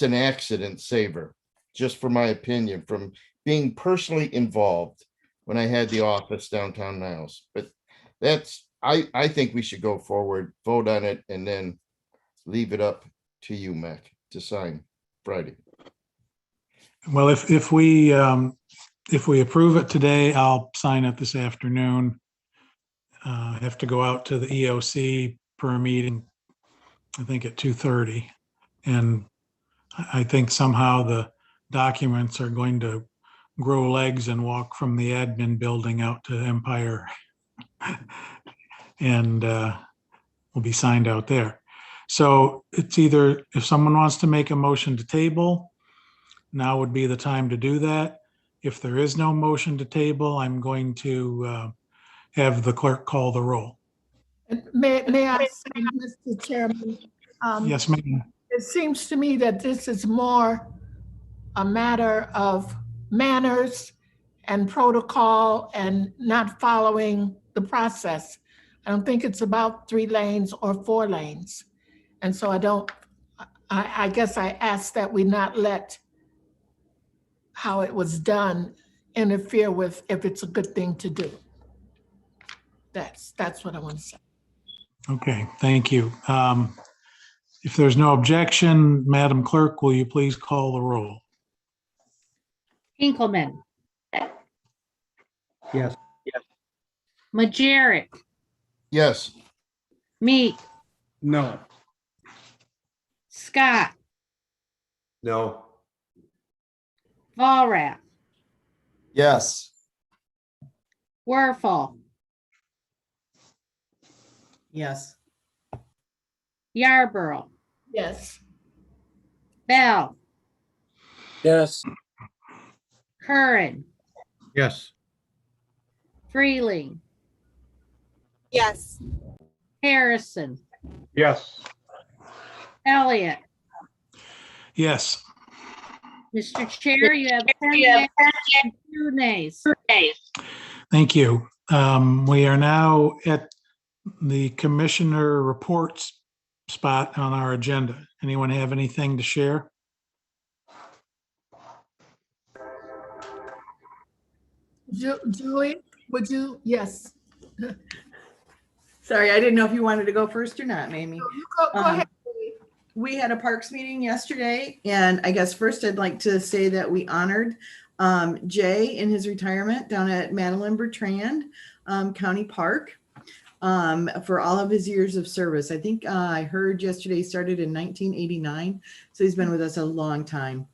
an accident saver, just for my opinion, from being personally involved when I had the office downtown Niles. But that's, I think we should go forward, vote on it, and then leave it up to you, Mac, to sign Friday. Well, if we approve it today, I'll sign it this afternoon. I have to go out to the EOC for a meeting, I think at 2:30. And I think somehow the documents are going to grow legs and walk from the admin building out to Empire and will be signed out there. So it's either, if someone wants to make a motion to table, now would be the time to do that. If there is no motion to table, I'm going to have the clerk call the roll. May I say, Mr. Chairman, Yes, ma'am. It seems to me that this is more a matter of manners and protocol and not following the process. I don't think it's about 3 lanes or 4 lanes. And so I guess I ask that we not let how it was done interfere with if it's a good thing to do. That's what I want to say. Okay, thank you. If there's no objection, Madam Clerk, will you please call the roll? Hinkleman, Yes. Majerick, Yes. Meek, No. Scott, No. Walrath, Yes. Werfel, Yes. Yarborough, Yes. Bell, Yes. Curran, Yes. Freeling, Yes. Harrison, Yes. Elliott. Yes. Mr. Chair, you have 10 yeas and 2 nays. Thank you. We are now at the commissioner reports spot on our agenda. Anyone have anything to share? Julie, would you? Yes. Sorry, I didn't know if you wanted to go first or not, Mamie. You go ahead. We had a parks meeting yesterday, and I guess first I'd like to say that we honored Jay in his retirement down at Madeline Bertrand County Park for all of his years of service. I think I heard yesterday he started in 1989, so he's been with us a long time.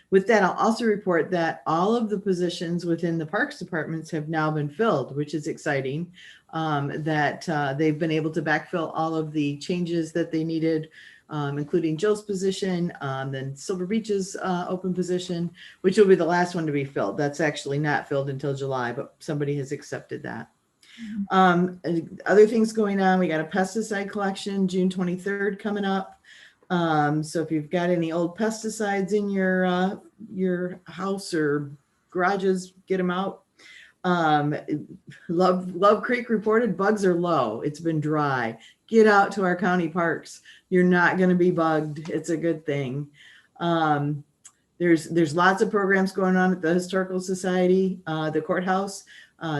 With that, I'll also report that all of the positions within the parks departments have now been filled, which is exciting. That they've been able to backfill all of the changes that they needed, including Jill's position, then Silver Beach's open position, which will be the last one to be filled. That's actually not filled until July, but somebody has accepted that. Other things going on, we got a pesticide collection, June 23rd coming up. So if you've got any old pesticides in your house or garages, get them out. Love Creek reported bugs are low. It's been dry. Get out to our county parks. You're not going to be bugged. It's a good thing. There's lots of programs going on at the Historical Society, the courthouse.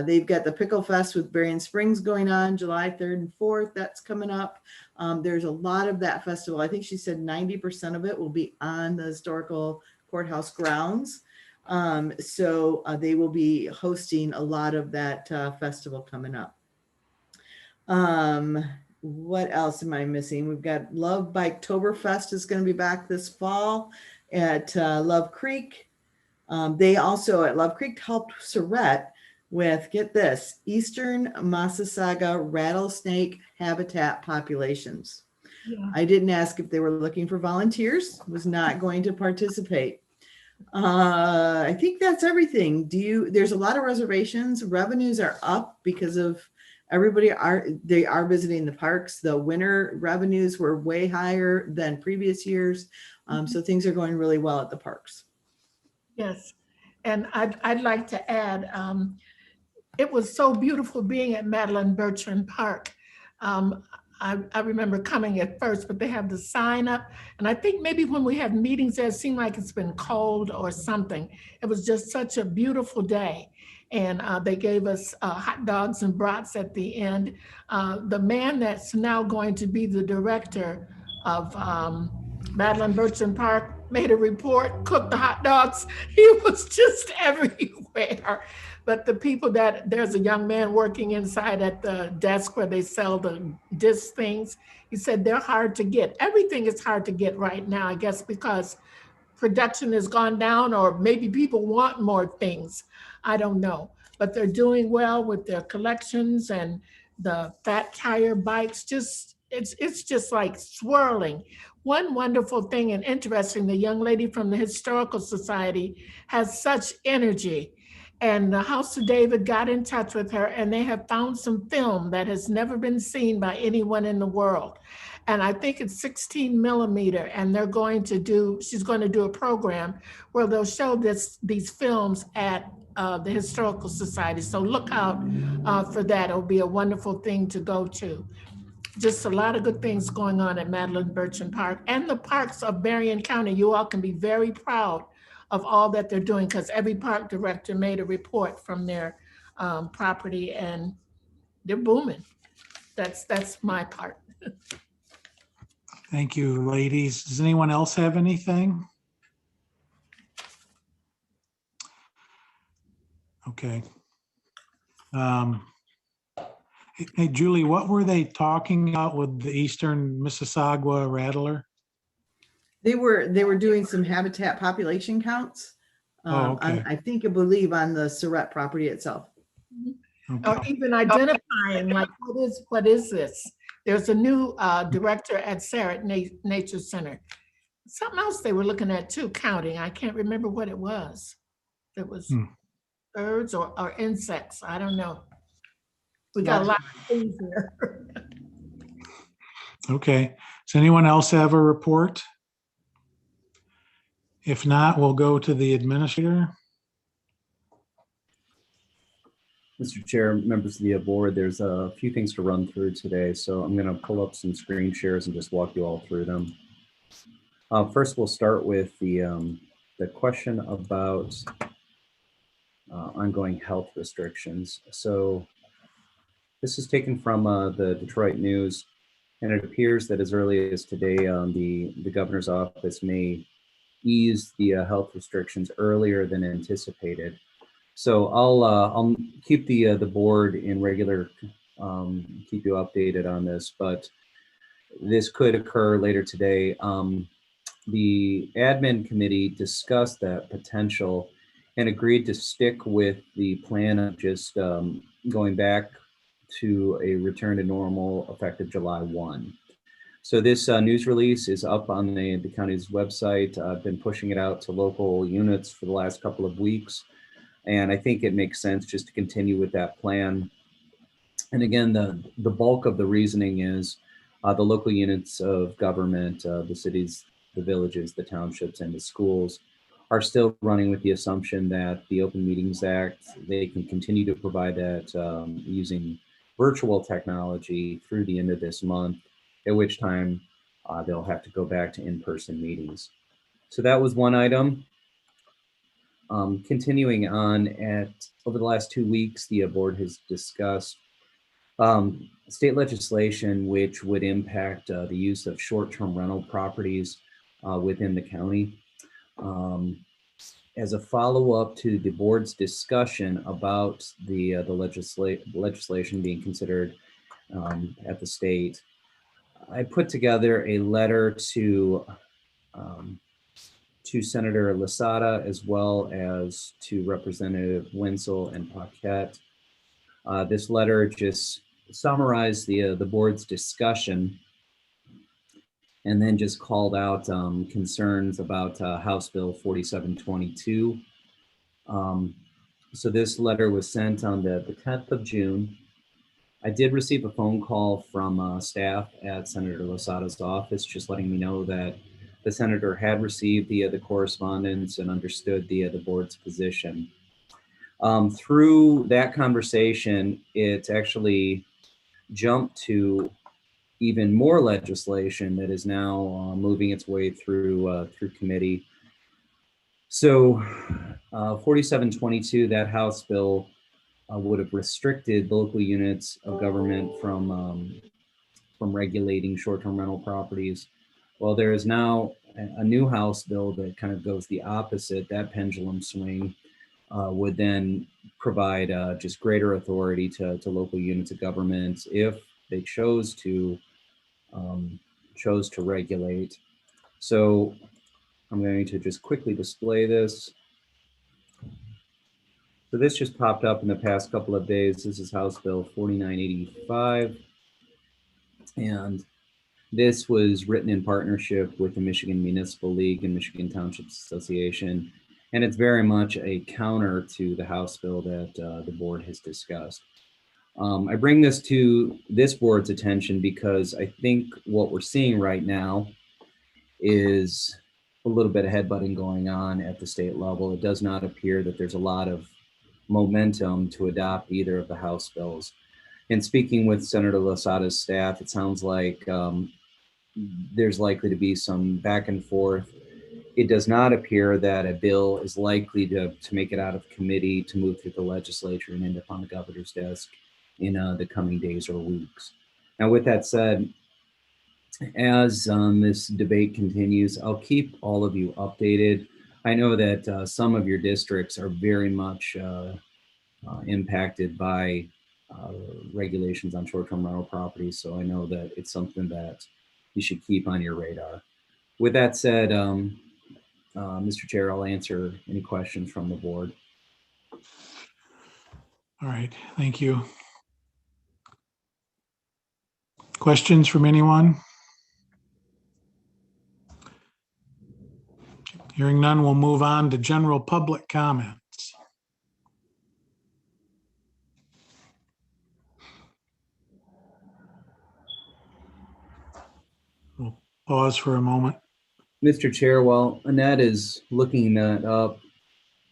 They've got the Pickle Fest with Berrien Springs going on July 3rd and 4th. That's coming up. There's a lot of that festival. I think she said 90% of it will be on the historical courthouse grounds. So they will be hosting a lot of that festival coming up. What else am I missing? We've got Love Biketoberfest is going to be back this fall at Love Creek. They also at Love Creek helped Surrett with, get this, Eastern Massasauga rattlesnake habitat populations. Yeah. I didn't ask if they were looking for volunteers, was not going to participate. I think that's everything. There's a lot of reservations. Revenues are up because of they are visiting the parks. The winter revenues were way higher than previous years. So things are going really well at the parks. Yes. And I'd like to add, it was so beautiful being at Madeline Bertrand Park. I remember coming at first, but they have the sign up. And I think maybe when we have meetings there, it seemed like it's been cold or something. It was just such a beautiful day. And they gave us hot dogs and brats at the end. The man that's now going to be the director of Madeline Bertrand Park made a report, cooked the hot dogs. He was just everywhere. But the people there's a young man working inside at the desk where they sell the disc things. He said they're hard to get. Everything is hard to get right now, I guess, because production has gone down, or maybe people want more things. I don't know. But they're doing well with their collections, and the fat tire bikes, it's just like swirling. One wonderful thing and interesting, the young lady from the Historical Society has such energy. And the House of David got in touch with her, and they have found some film that has never been seen by anyone in the world. and I think it's 16 millimeter, and she's going to do a program where they'll show these films at the Historical Society. So look out for that. It'll be a wonderful thing to go to. Just a lot of good things going on at Madeline Berchin Park and the parks of Berrien County. You all can be very proud of all that they're doing, because every park director made a report from their property, and they're booming. That's my part. Thank you, ladies. Does anyone else have anything? Okay. Hey, Julie, what were they talking about with the Eastern Mississauga Rattler? They were doing some habitat population counts. Okay. I believe on the Surratt property itself. Okay. Or even identifying, like, what is this? There's a new director at Surratt Nature Center. Something else they were looking at too, counting. I can't remember what it was. It was birds or insects. I don't know. We got a lot of things here. Okay. Does anyone else have a report? If not, we'll go to the administrator. Mr. Chair, members of the board, there's a few things to run through today, so I'm going to pull up some screen shares and just walk you all through them. First, we'll start with the question about ongoing health restrictions. So this is taken from the Detroit News, and it appears that as early as today, the governor's office may ease the health restrictions earlier than anticipated. So I'll keep the board in regular, keep you updated on this, but this could occur later today. The admin committee discussed that potential and agreed to stick with the plan of just going back to a return to normal effective July 1. So this news release is up on the county's website. I've been pushing it out to local units for the last couple of weeks. And I think it makes sense just to continue with that plan. And again, the bulk of the reasoning is the local units of government, the cities, the villages, the townships, and the schools are still running with the assumption that the Open Meetings Act, they can continue to provide that using virtual technology through the end of this month, at which time they'll have to go back to in-person meetings. So that was one item. Continuing on, over the last 2 weeks, the board has discussed state legislation which would impact the use of short-term rental properties within the county. As a follow-up to the board's discussion about the legislation being considered at the state, I put together a letter to Senator Lasada as well as to Representative Wenzel and Paquette. This letter just summarized the board's discussion and then just called out concerns about House Bill 4722. So this letter was sent on the 10th of June. I did receive a phone call from staff at Senator Lasada's office, just letting me know that the senator had received the correspondence and understood the board's position. Through that conversation, it actually jumped to even more legislation that is now moving its way through committee. So 4722, that House bill would have restricted local units of government from regulating short-term rental properties. Well, there is now a new House bill that kind of goes the opposite. That pendulum swing would then provide just greater authority to local units of government if they chose to regulate. So I'm going to just quickly display this. So this just popped up in the past couple of days. This is House Bill 4985. And this was written in partnership with the Michigan Municipal League and Michigan Townships Association. And it's very much a counter to the House bill that the board has discussed. I bring this to this board's attention because I think what we're seeing right now is a little bit of headbutting going on at the state level. It does not appear that there's a lot of momentum to adopt either of the House bills. And speaking with Senator Losada's staff, it sounds like there's likely to be some back and forth. It does not appear that a bill is likely to make it out of committee to move through the legislature and end up on the governor's desk in the coming days or weeks. Now, with that said, as this debate continues, I'll keep all of you updated. I know that some of your districts are very much impacted by regulations on short-term rental properties, so I know that it's something that you should keep on your radar. With that said, Mr. Chair, I'll answer any questions from the board. All right, thank you. Questions from anyone? Hearing none, we'll move on to general public comments. We'll pause for a moment. Mr. Chair, while Annette is looking that up,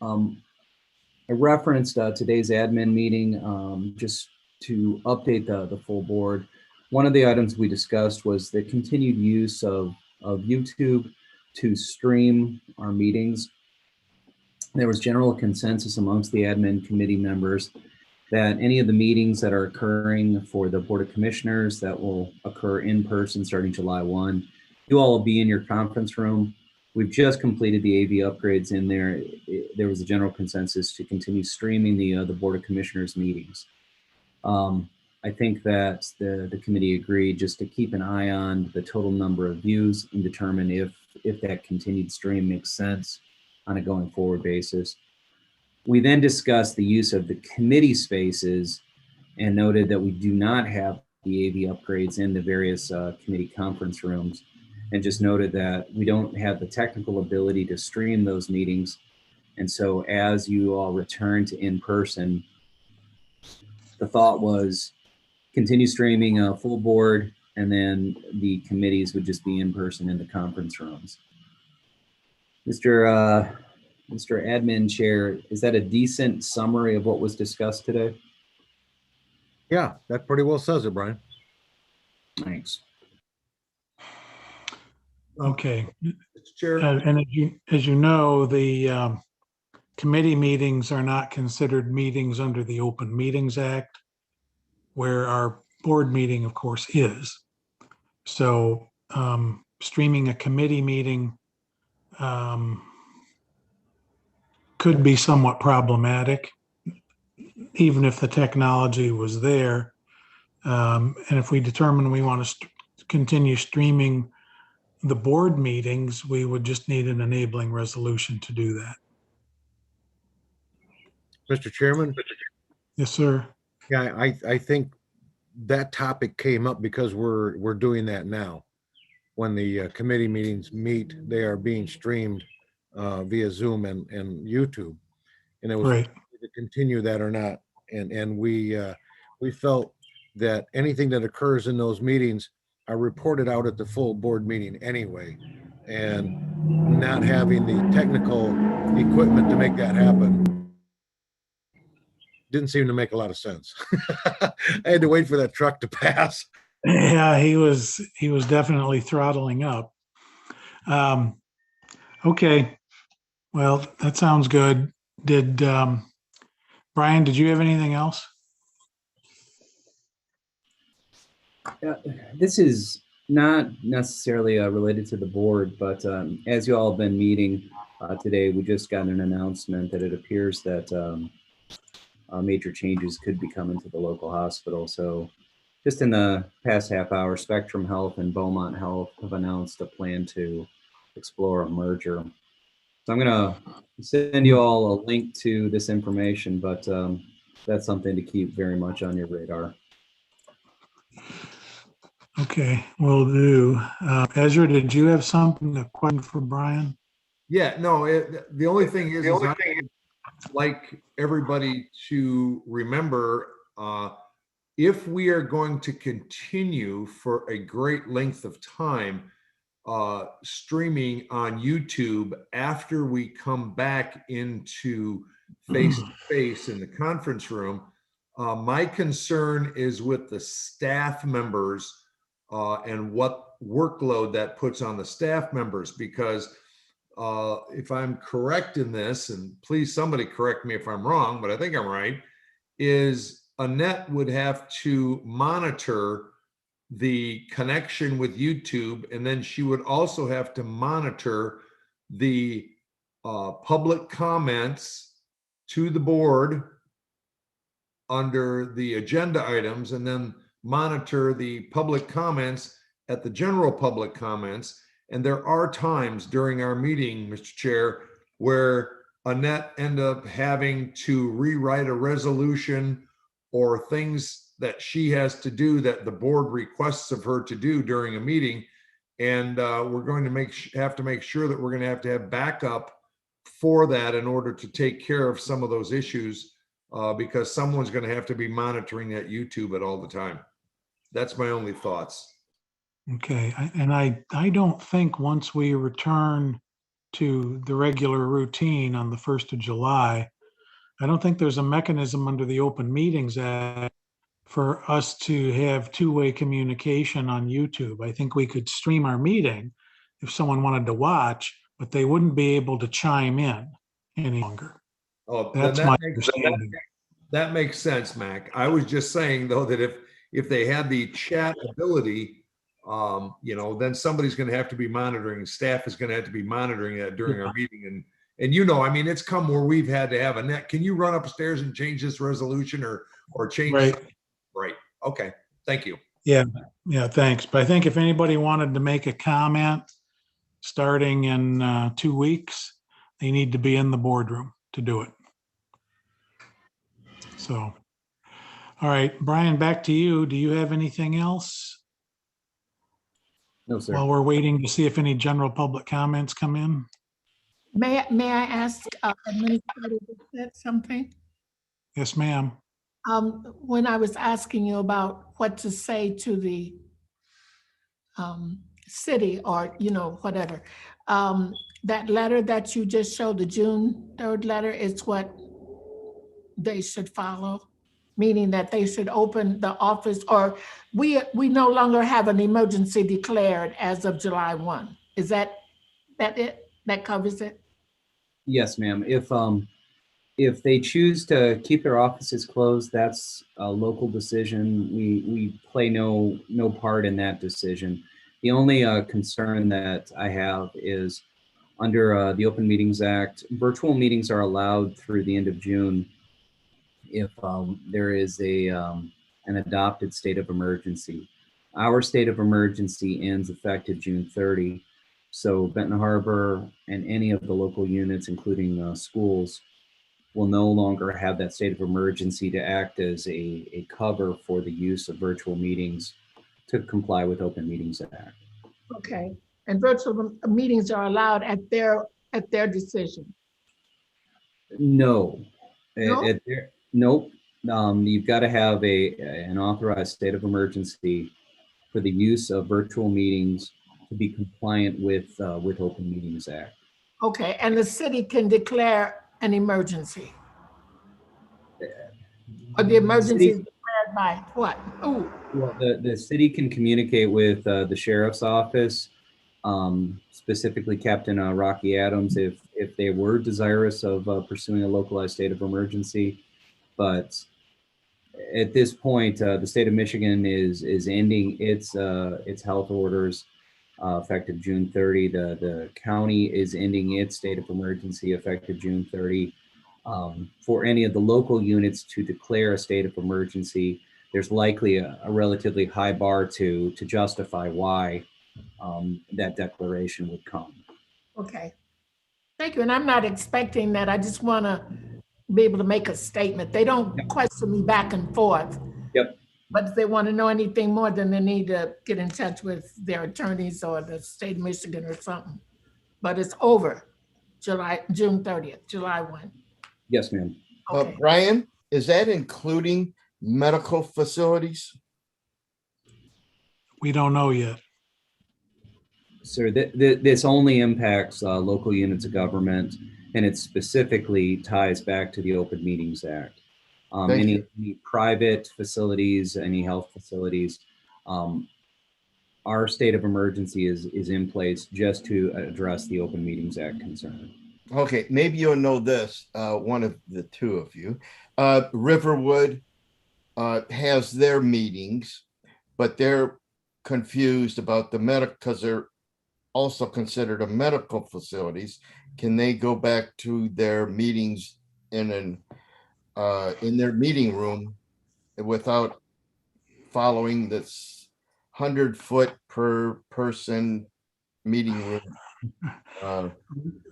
I referenced today's admin meeting just to update the full board. One of the items we discussed was the continued use of YouTube to stream our meetings. There was general consensus amongst the admin committee members that any of the meetings that are occurring for the Board of Commissioners that will occur in person starting July 1, you all will be in your conference room. We've just completed the AV upgrades in there. There was a general consensus to continue streaming the Board of Commissioners meetings. I think that the committee agreed just to keep an eye on the total number of views and determine if that continued stream makes sense on a going forward basis. We then discussed the use of the committee spaces and noted that we do not have the AV upgrades in the various committee conference rooms, and just noted that we don't have the technical ability to stream those meetings. And so as you all return to in-person, the thought was continue streaming a full board, and then the committees would just be in person in the conference rooms. Mr. Admin Chair, is that a decent summary of what was discussed today? Yeah, that pretty well says it, Brian. Thanks. Okay. Chair. And as you know, the committee meetings are not considered meetings under the Open Meetings Act, where our board meeting, of course, is. So streaming a committee meeting could be somewhat problematic, even if the technology was there. And if we determine we want to continue streaming the board meetings, we would just need an enabling resolution to do that. Mr. Chairman? Yes, sir. Yeah, I think that topic came up because we're doing that now. When the committee meetings meet, they are being streamed via Zoom and YouTube. And it was right to continue that or not. And we felt that anything that occurs in those meetings are reported out at the full board meeting anyway. And not having the technical equipment to make that happen didn't seem to make a lot of sense. I had to wait for that truck to pass. Yeah, he was definitely throttling up. Okay, well, that sounds good. Did Brian, did you have anything else? This is not necessarily related to the board, but as you all have been meeting today, we just got an announcement that it appears that major changes could be coming to the local hospital. So just in the past half hour, Spectrum Health and Beaumont Health have announced a plan to explore a merger. So I'm going to send you all a link to this information, but that's something to keep very much on your radar. Okay, will do. Ezra, did you have something, a question for Brian? Yeah, no, the only thing is I'd like everybody to remember if we are going to continue for a great length of time streaming on YouTube after we come back into face-to-face in the conference room, my concern is with the staff members and what workload that puts on the staff members, because if I'm correct in this, and please somebody correct me if I'm wrong, but I think I'm right, is Annette would have to monitor the connection with YouTube, and then she would also have to monitor the public comments to the board under the agenda items, and then monitor the public comments at the general public comments. And there are times during our meeting, Mr. Chair, where Annette ended up having to rewrite a resolution or things that she has to do that the board requests of her to do during a meeting. And we're going to have to make sure that we're going to have backup for that in order to take care of some of those issues, because someone's going to have to be monitoring that YouTube at all the time. That's my only thoughts. Okay, I don't think once we return to the regular routine on the 1st of July, I don't think there's a mechanism under the Open Meetings Act for us to have two-way communication on YouTube. I think we could stream our meeting if someone wanted to watch, but they wouldn't be able to chime in any longer. Oh, That's my understanding. That makes sense, Mac. I was just saying though that if they had the chat ability, then somebody's going to have to be monitoring. Staff is going to have to be monitoring that during our meeting. And I mean, it's come where we've had to have Annette, can you run upstairs and change this resolution or change? Right. Right. Okay. Thank you. Yeah, thanks. But I think if anybody wanted to make a comment starting in 2 weeks, they need to be in the boardroom to do it. So, all right, Brian, back to you. Do you have anything else? No, sir. While we're waiting to see if any general public comments come in. May I ask Administrator something? Yes, ma'am. When I was asking you about what to say to the city or, whatever, that letter that you just showed, the June 3rd letter, is what they should follow, meaning that they should open the office, or we no longer have an emergency declared as of July 1. Is that it? That covers it? Yes, ma'am. If they choose to keep their offices closed, that's a local decision. We play no part in that decision. The only concern that I have is under the Open Meetings Act, virtual meetings are allowed through the end of June if there is an adopted state of emergency. Our state of emergency ends effective June 30. So Benton Harbor and any of the local units, including schools, will no longer have that state of emergency to act as a cover for the use of virtual meetings to comply with Open Meetings Act. Okay, and virtual meetings are allowed at their decision? No. No? Nope. You've got to have an authorized state of emergency for the use of virtual meetings to be compliant with Open Meetings Act. Okay, and the city can declare an emergency? Or the emergency is declared by what? Ooh. Well, the city can communicate with the sheriff's office, specifically Captain Rocky Adams, if they were desirous of pursuing a localized state of emergency. But at this point, the state of Michigan is ending its health orders effective June 30. The county is ending its state of emergency effective June 30. For any of the local units to declare a state of emergency, there's likely a relatively high bar to justify why that declaration would come. Okay, thank you. And I'm not expecting that. I just want to be able to make a statement. They don't question me back and forth. Yep. But if they want to know anything more, then they need to get in touch with their attorneys or the state of Michigan or something. But it's over June 30th, July 1. Yes, ma'am. Okay. Brian, is that including medical facilities? We don't know yet. Sir, this only impacts local units of government, and it specifically ties back to the Open Meetings Act. Thank Any, you. any private facilities, any health facilities, our state of emergency is in place just to address the Open Meetings Act concern. Okay, maybe you'll know this, one of the two of you. Riverwood has their meetings, but they're confused about the medical, because they're also considered a medical facilities. Can they go back to their meetings in their meeting room without following this 100-foot per person meeting room?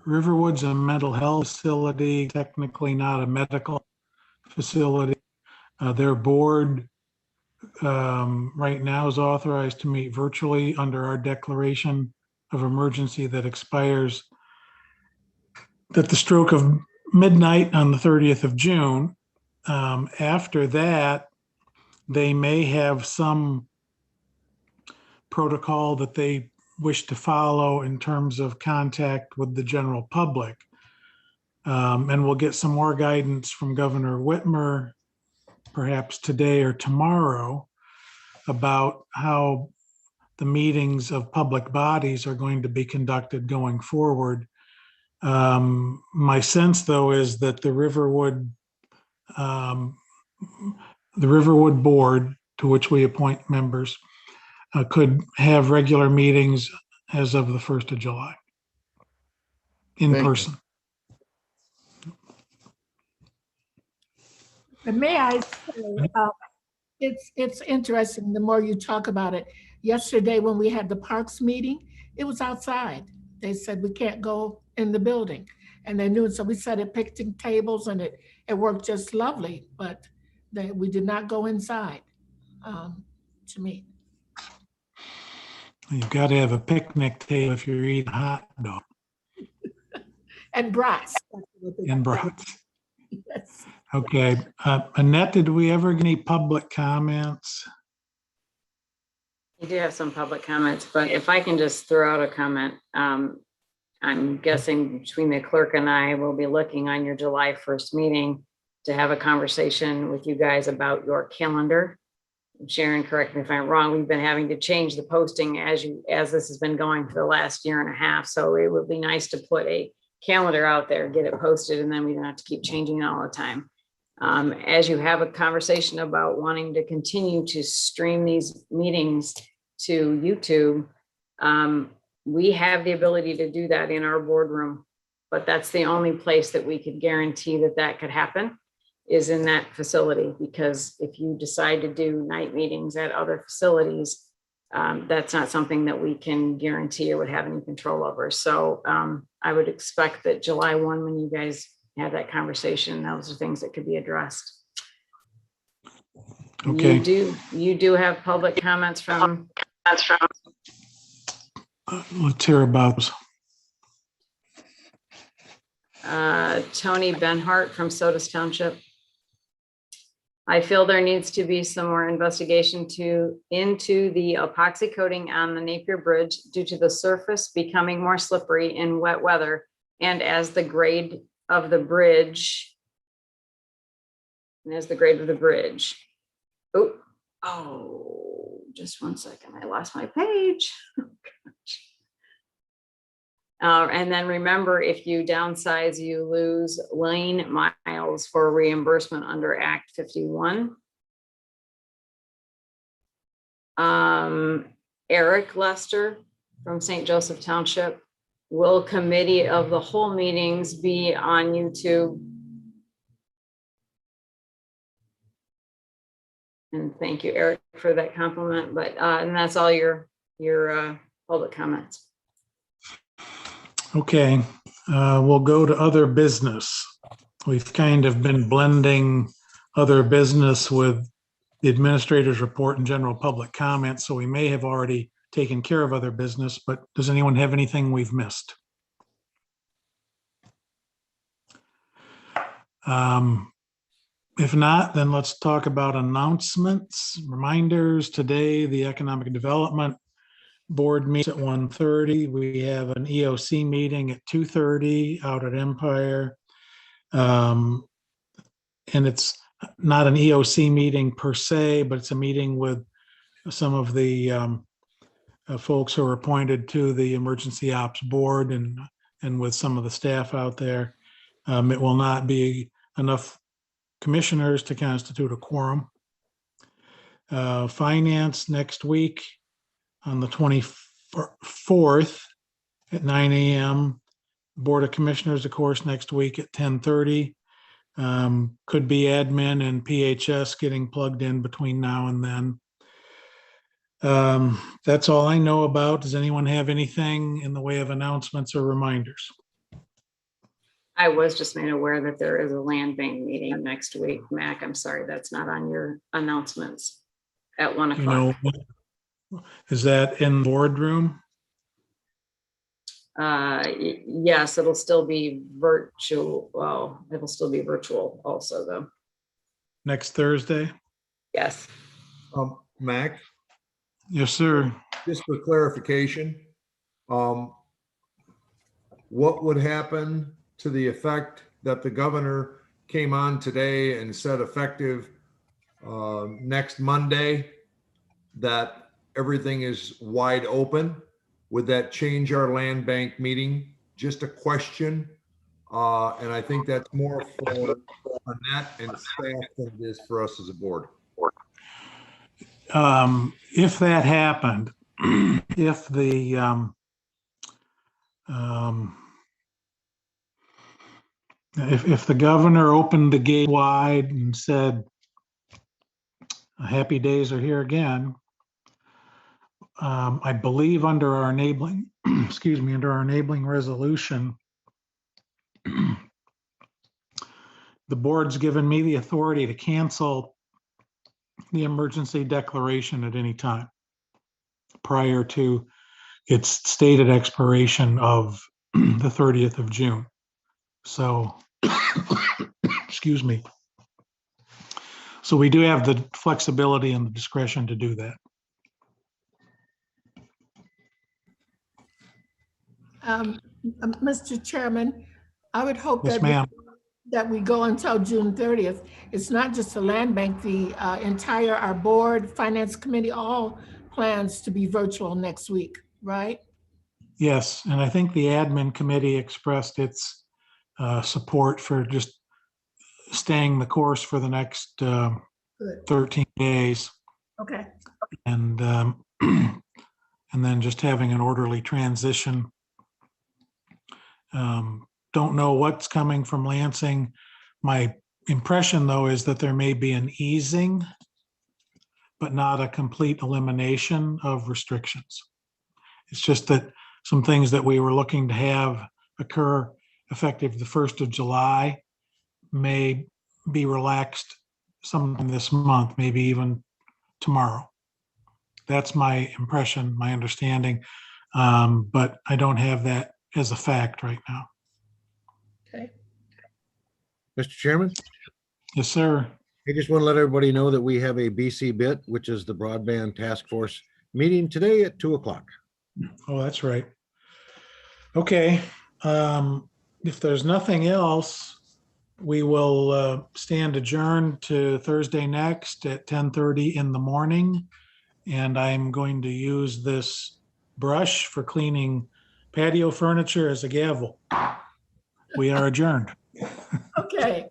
Riverwood's a mental health facility, technically not a medical facility. Their board right now is authorized to meet virtually under our declaration of emergency that expires at the stroke of midnight on the 30th of June. After that, they may have some protocol that they wish to follow in terms of contact with the general public. And we'll get some more guidance from Governor Whitmer, perhaps today or tomorrow, about how the meetings of public bodies are going to be conducted going forward. My sense, though, is that the Riverwood board, to which we appoint members, could have regular meetings as of the 1st of July in person. But may I say, it's interesting the more you talk about it. Yesterday when we had the parks meeting, it was outside. They said we can't go in the building, and they knew it. So we sat at picnic tables, and it worked just lovely. But we did not go inside to meet. You've got to have a picnic table if you're eating hot dog. And brats. And brats. Yes. Okay. Annette, did we ever get any public comments? You do have some public comments, but if I can just throw out a comment, I'm guessing between the clerk and I will be looking on your July 1st meeting to have a conversation with you guys about your calendar. Sharon, correct me if I'm wrong, we've been having to change the posting as this has been going for the last year and a half. So it would be nice to put a calendar out there, get it posted, and then we don't have to keep changing it all the time. As you have a conversation about wanting to continue to stream these meetings to YouTube, we have the ability to do that in our boardroom, but that's the only place that we could guarantee that could happen is in that facility, because if you decide to do night meetings at other facilities, that's not something that we can guarantee or would have any control over. So I would expect that July 1, when you guys have that conversation, those are things that could be addressed. Okay. You do have public comments from. Let's hear about those. Tony Benhart from Sodas Township. I feel there needs to be some more investigation into the epoxy coating on the Napier Bridge due to the surface becoming more slippery in wet weather, and as the grade of the bridge. Oh, just one second. I lost my page. And then remember, if you downsize, you lose lane miles for reimbursement under Act 51. Eric Lester from St. Joseph Township. Will committee of the whole meetings be on YouTube? And thank you, Eric, for that compliment. But and that's all your public comments. Okay, we'll go to other business. We've kind of been blending other business with the administrator's report and general public comments, so we may have already taken care of other business, but does anyone have anything we've missed? If not, then let's talk about announcements, reminders. Today, the Economic Development Board meets at 1:30. We have an EOC meeting at 2:30 out at Empire. And it's not an EOC meeting per se, but it's a meeting with some of the folks who are appointed to the Emergency Ops Board and with some of the staff out there. It will not be enough commissioners to constitute a quorum. Finance next week on the 24th at 9 a.m. Board of Commissioners, of course, next week at 10:30. Could be admin and PHS getting plugged in between now and then. That's all I know about. Does anyone have anything in the way of announcements or reminders? I was just made aware that there is a land bank meeting next week. Mac, I'm sorry, that's not on your announcements at 1 You know, o'clock. is that in the boardroom? Yes, it'll still be virtual. Well, it'll still be virtual also though. Next Thursday? Yes. Mac, Yes, sir. just for clarification, what would happen to the effect that the governor came on today and said effective next Monday that everything is wide open? Would that change our land bank meeting? Just a question. And I think that's more for Annette and staff than it is for us as a board. If that happened, if the if the governor opened the gate wide and said, happy days are here again, I believe under our enabling, excuse me, under our enabling resolution, the board's given me the authority to cancel the emergency declaration at any time prior to its stated expiration of the 30th of June. So, excuse me. So we do have the flexibility and the discretion to do that. Mr. Chairman, I would hope Yes, ma'am. that we go until June 30th. It's not just the land bank, the entire, our board, finance committee, all plans to be virtual next week, right? Yes, and I think the admin committee expressed its support for just staying the course for the next 13 days. Okay. And and then just having an orderly transition. Don't know what's coming from Lansing. My impression, though, is that there may be an easing, but not a complete elimination of restrictions. It's just that some things that we were looking to have occur effective the 1st of July may be relaxed sometime this month, maybe even tomorrow. That's my impression, my understanding, but I don't have that as a fact right now. Okay. Mr. Chairman, Yes, sir. I just want to let everybody know that we have a BC BIT, which is the Broadband Task Force meeting today at 2 o'clock. Oh, that's right. Okay. If there's nothing else, we will stand adjourned to Thursday next at 10:30 in the morning. And I'm going to use this brush for cleaning patio furniture as a gavel. We are adjourned. Okay.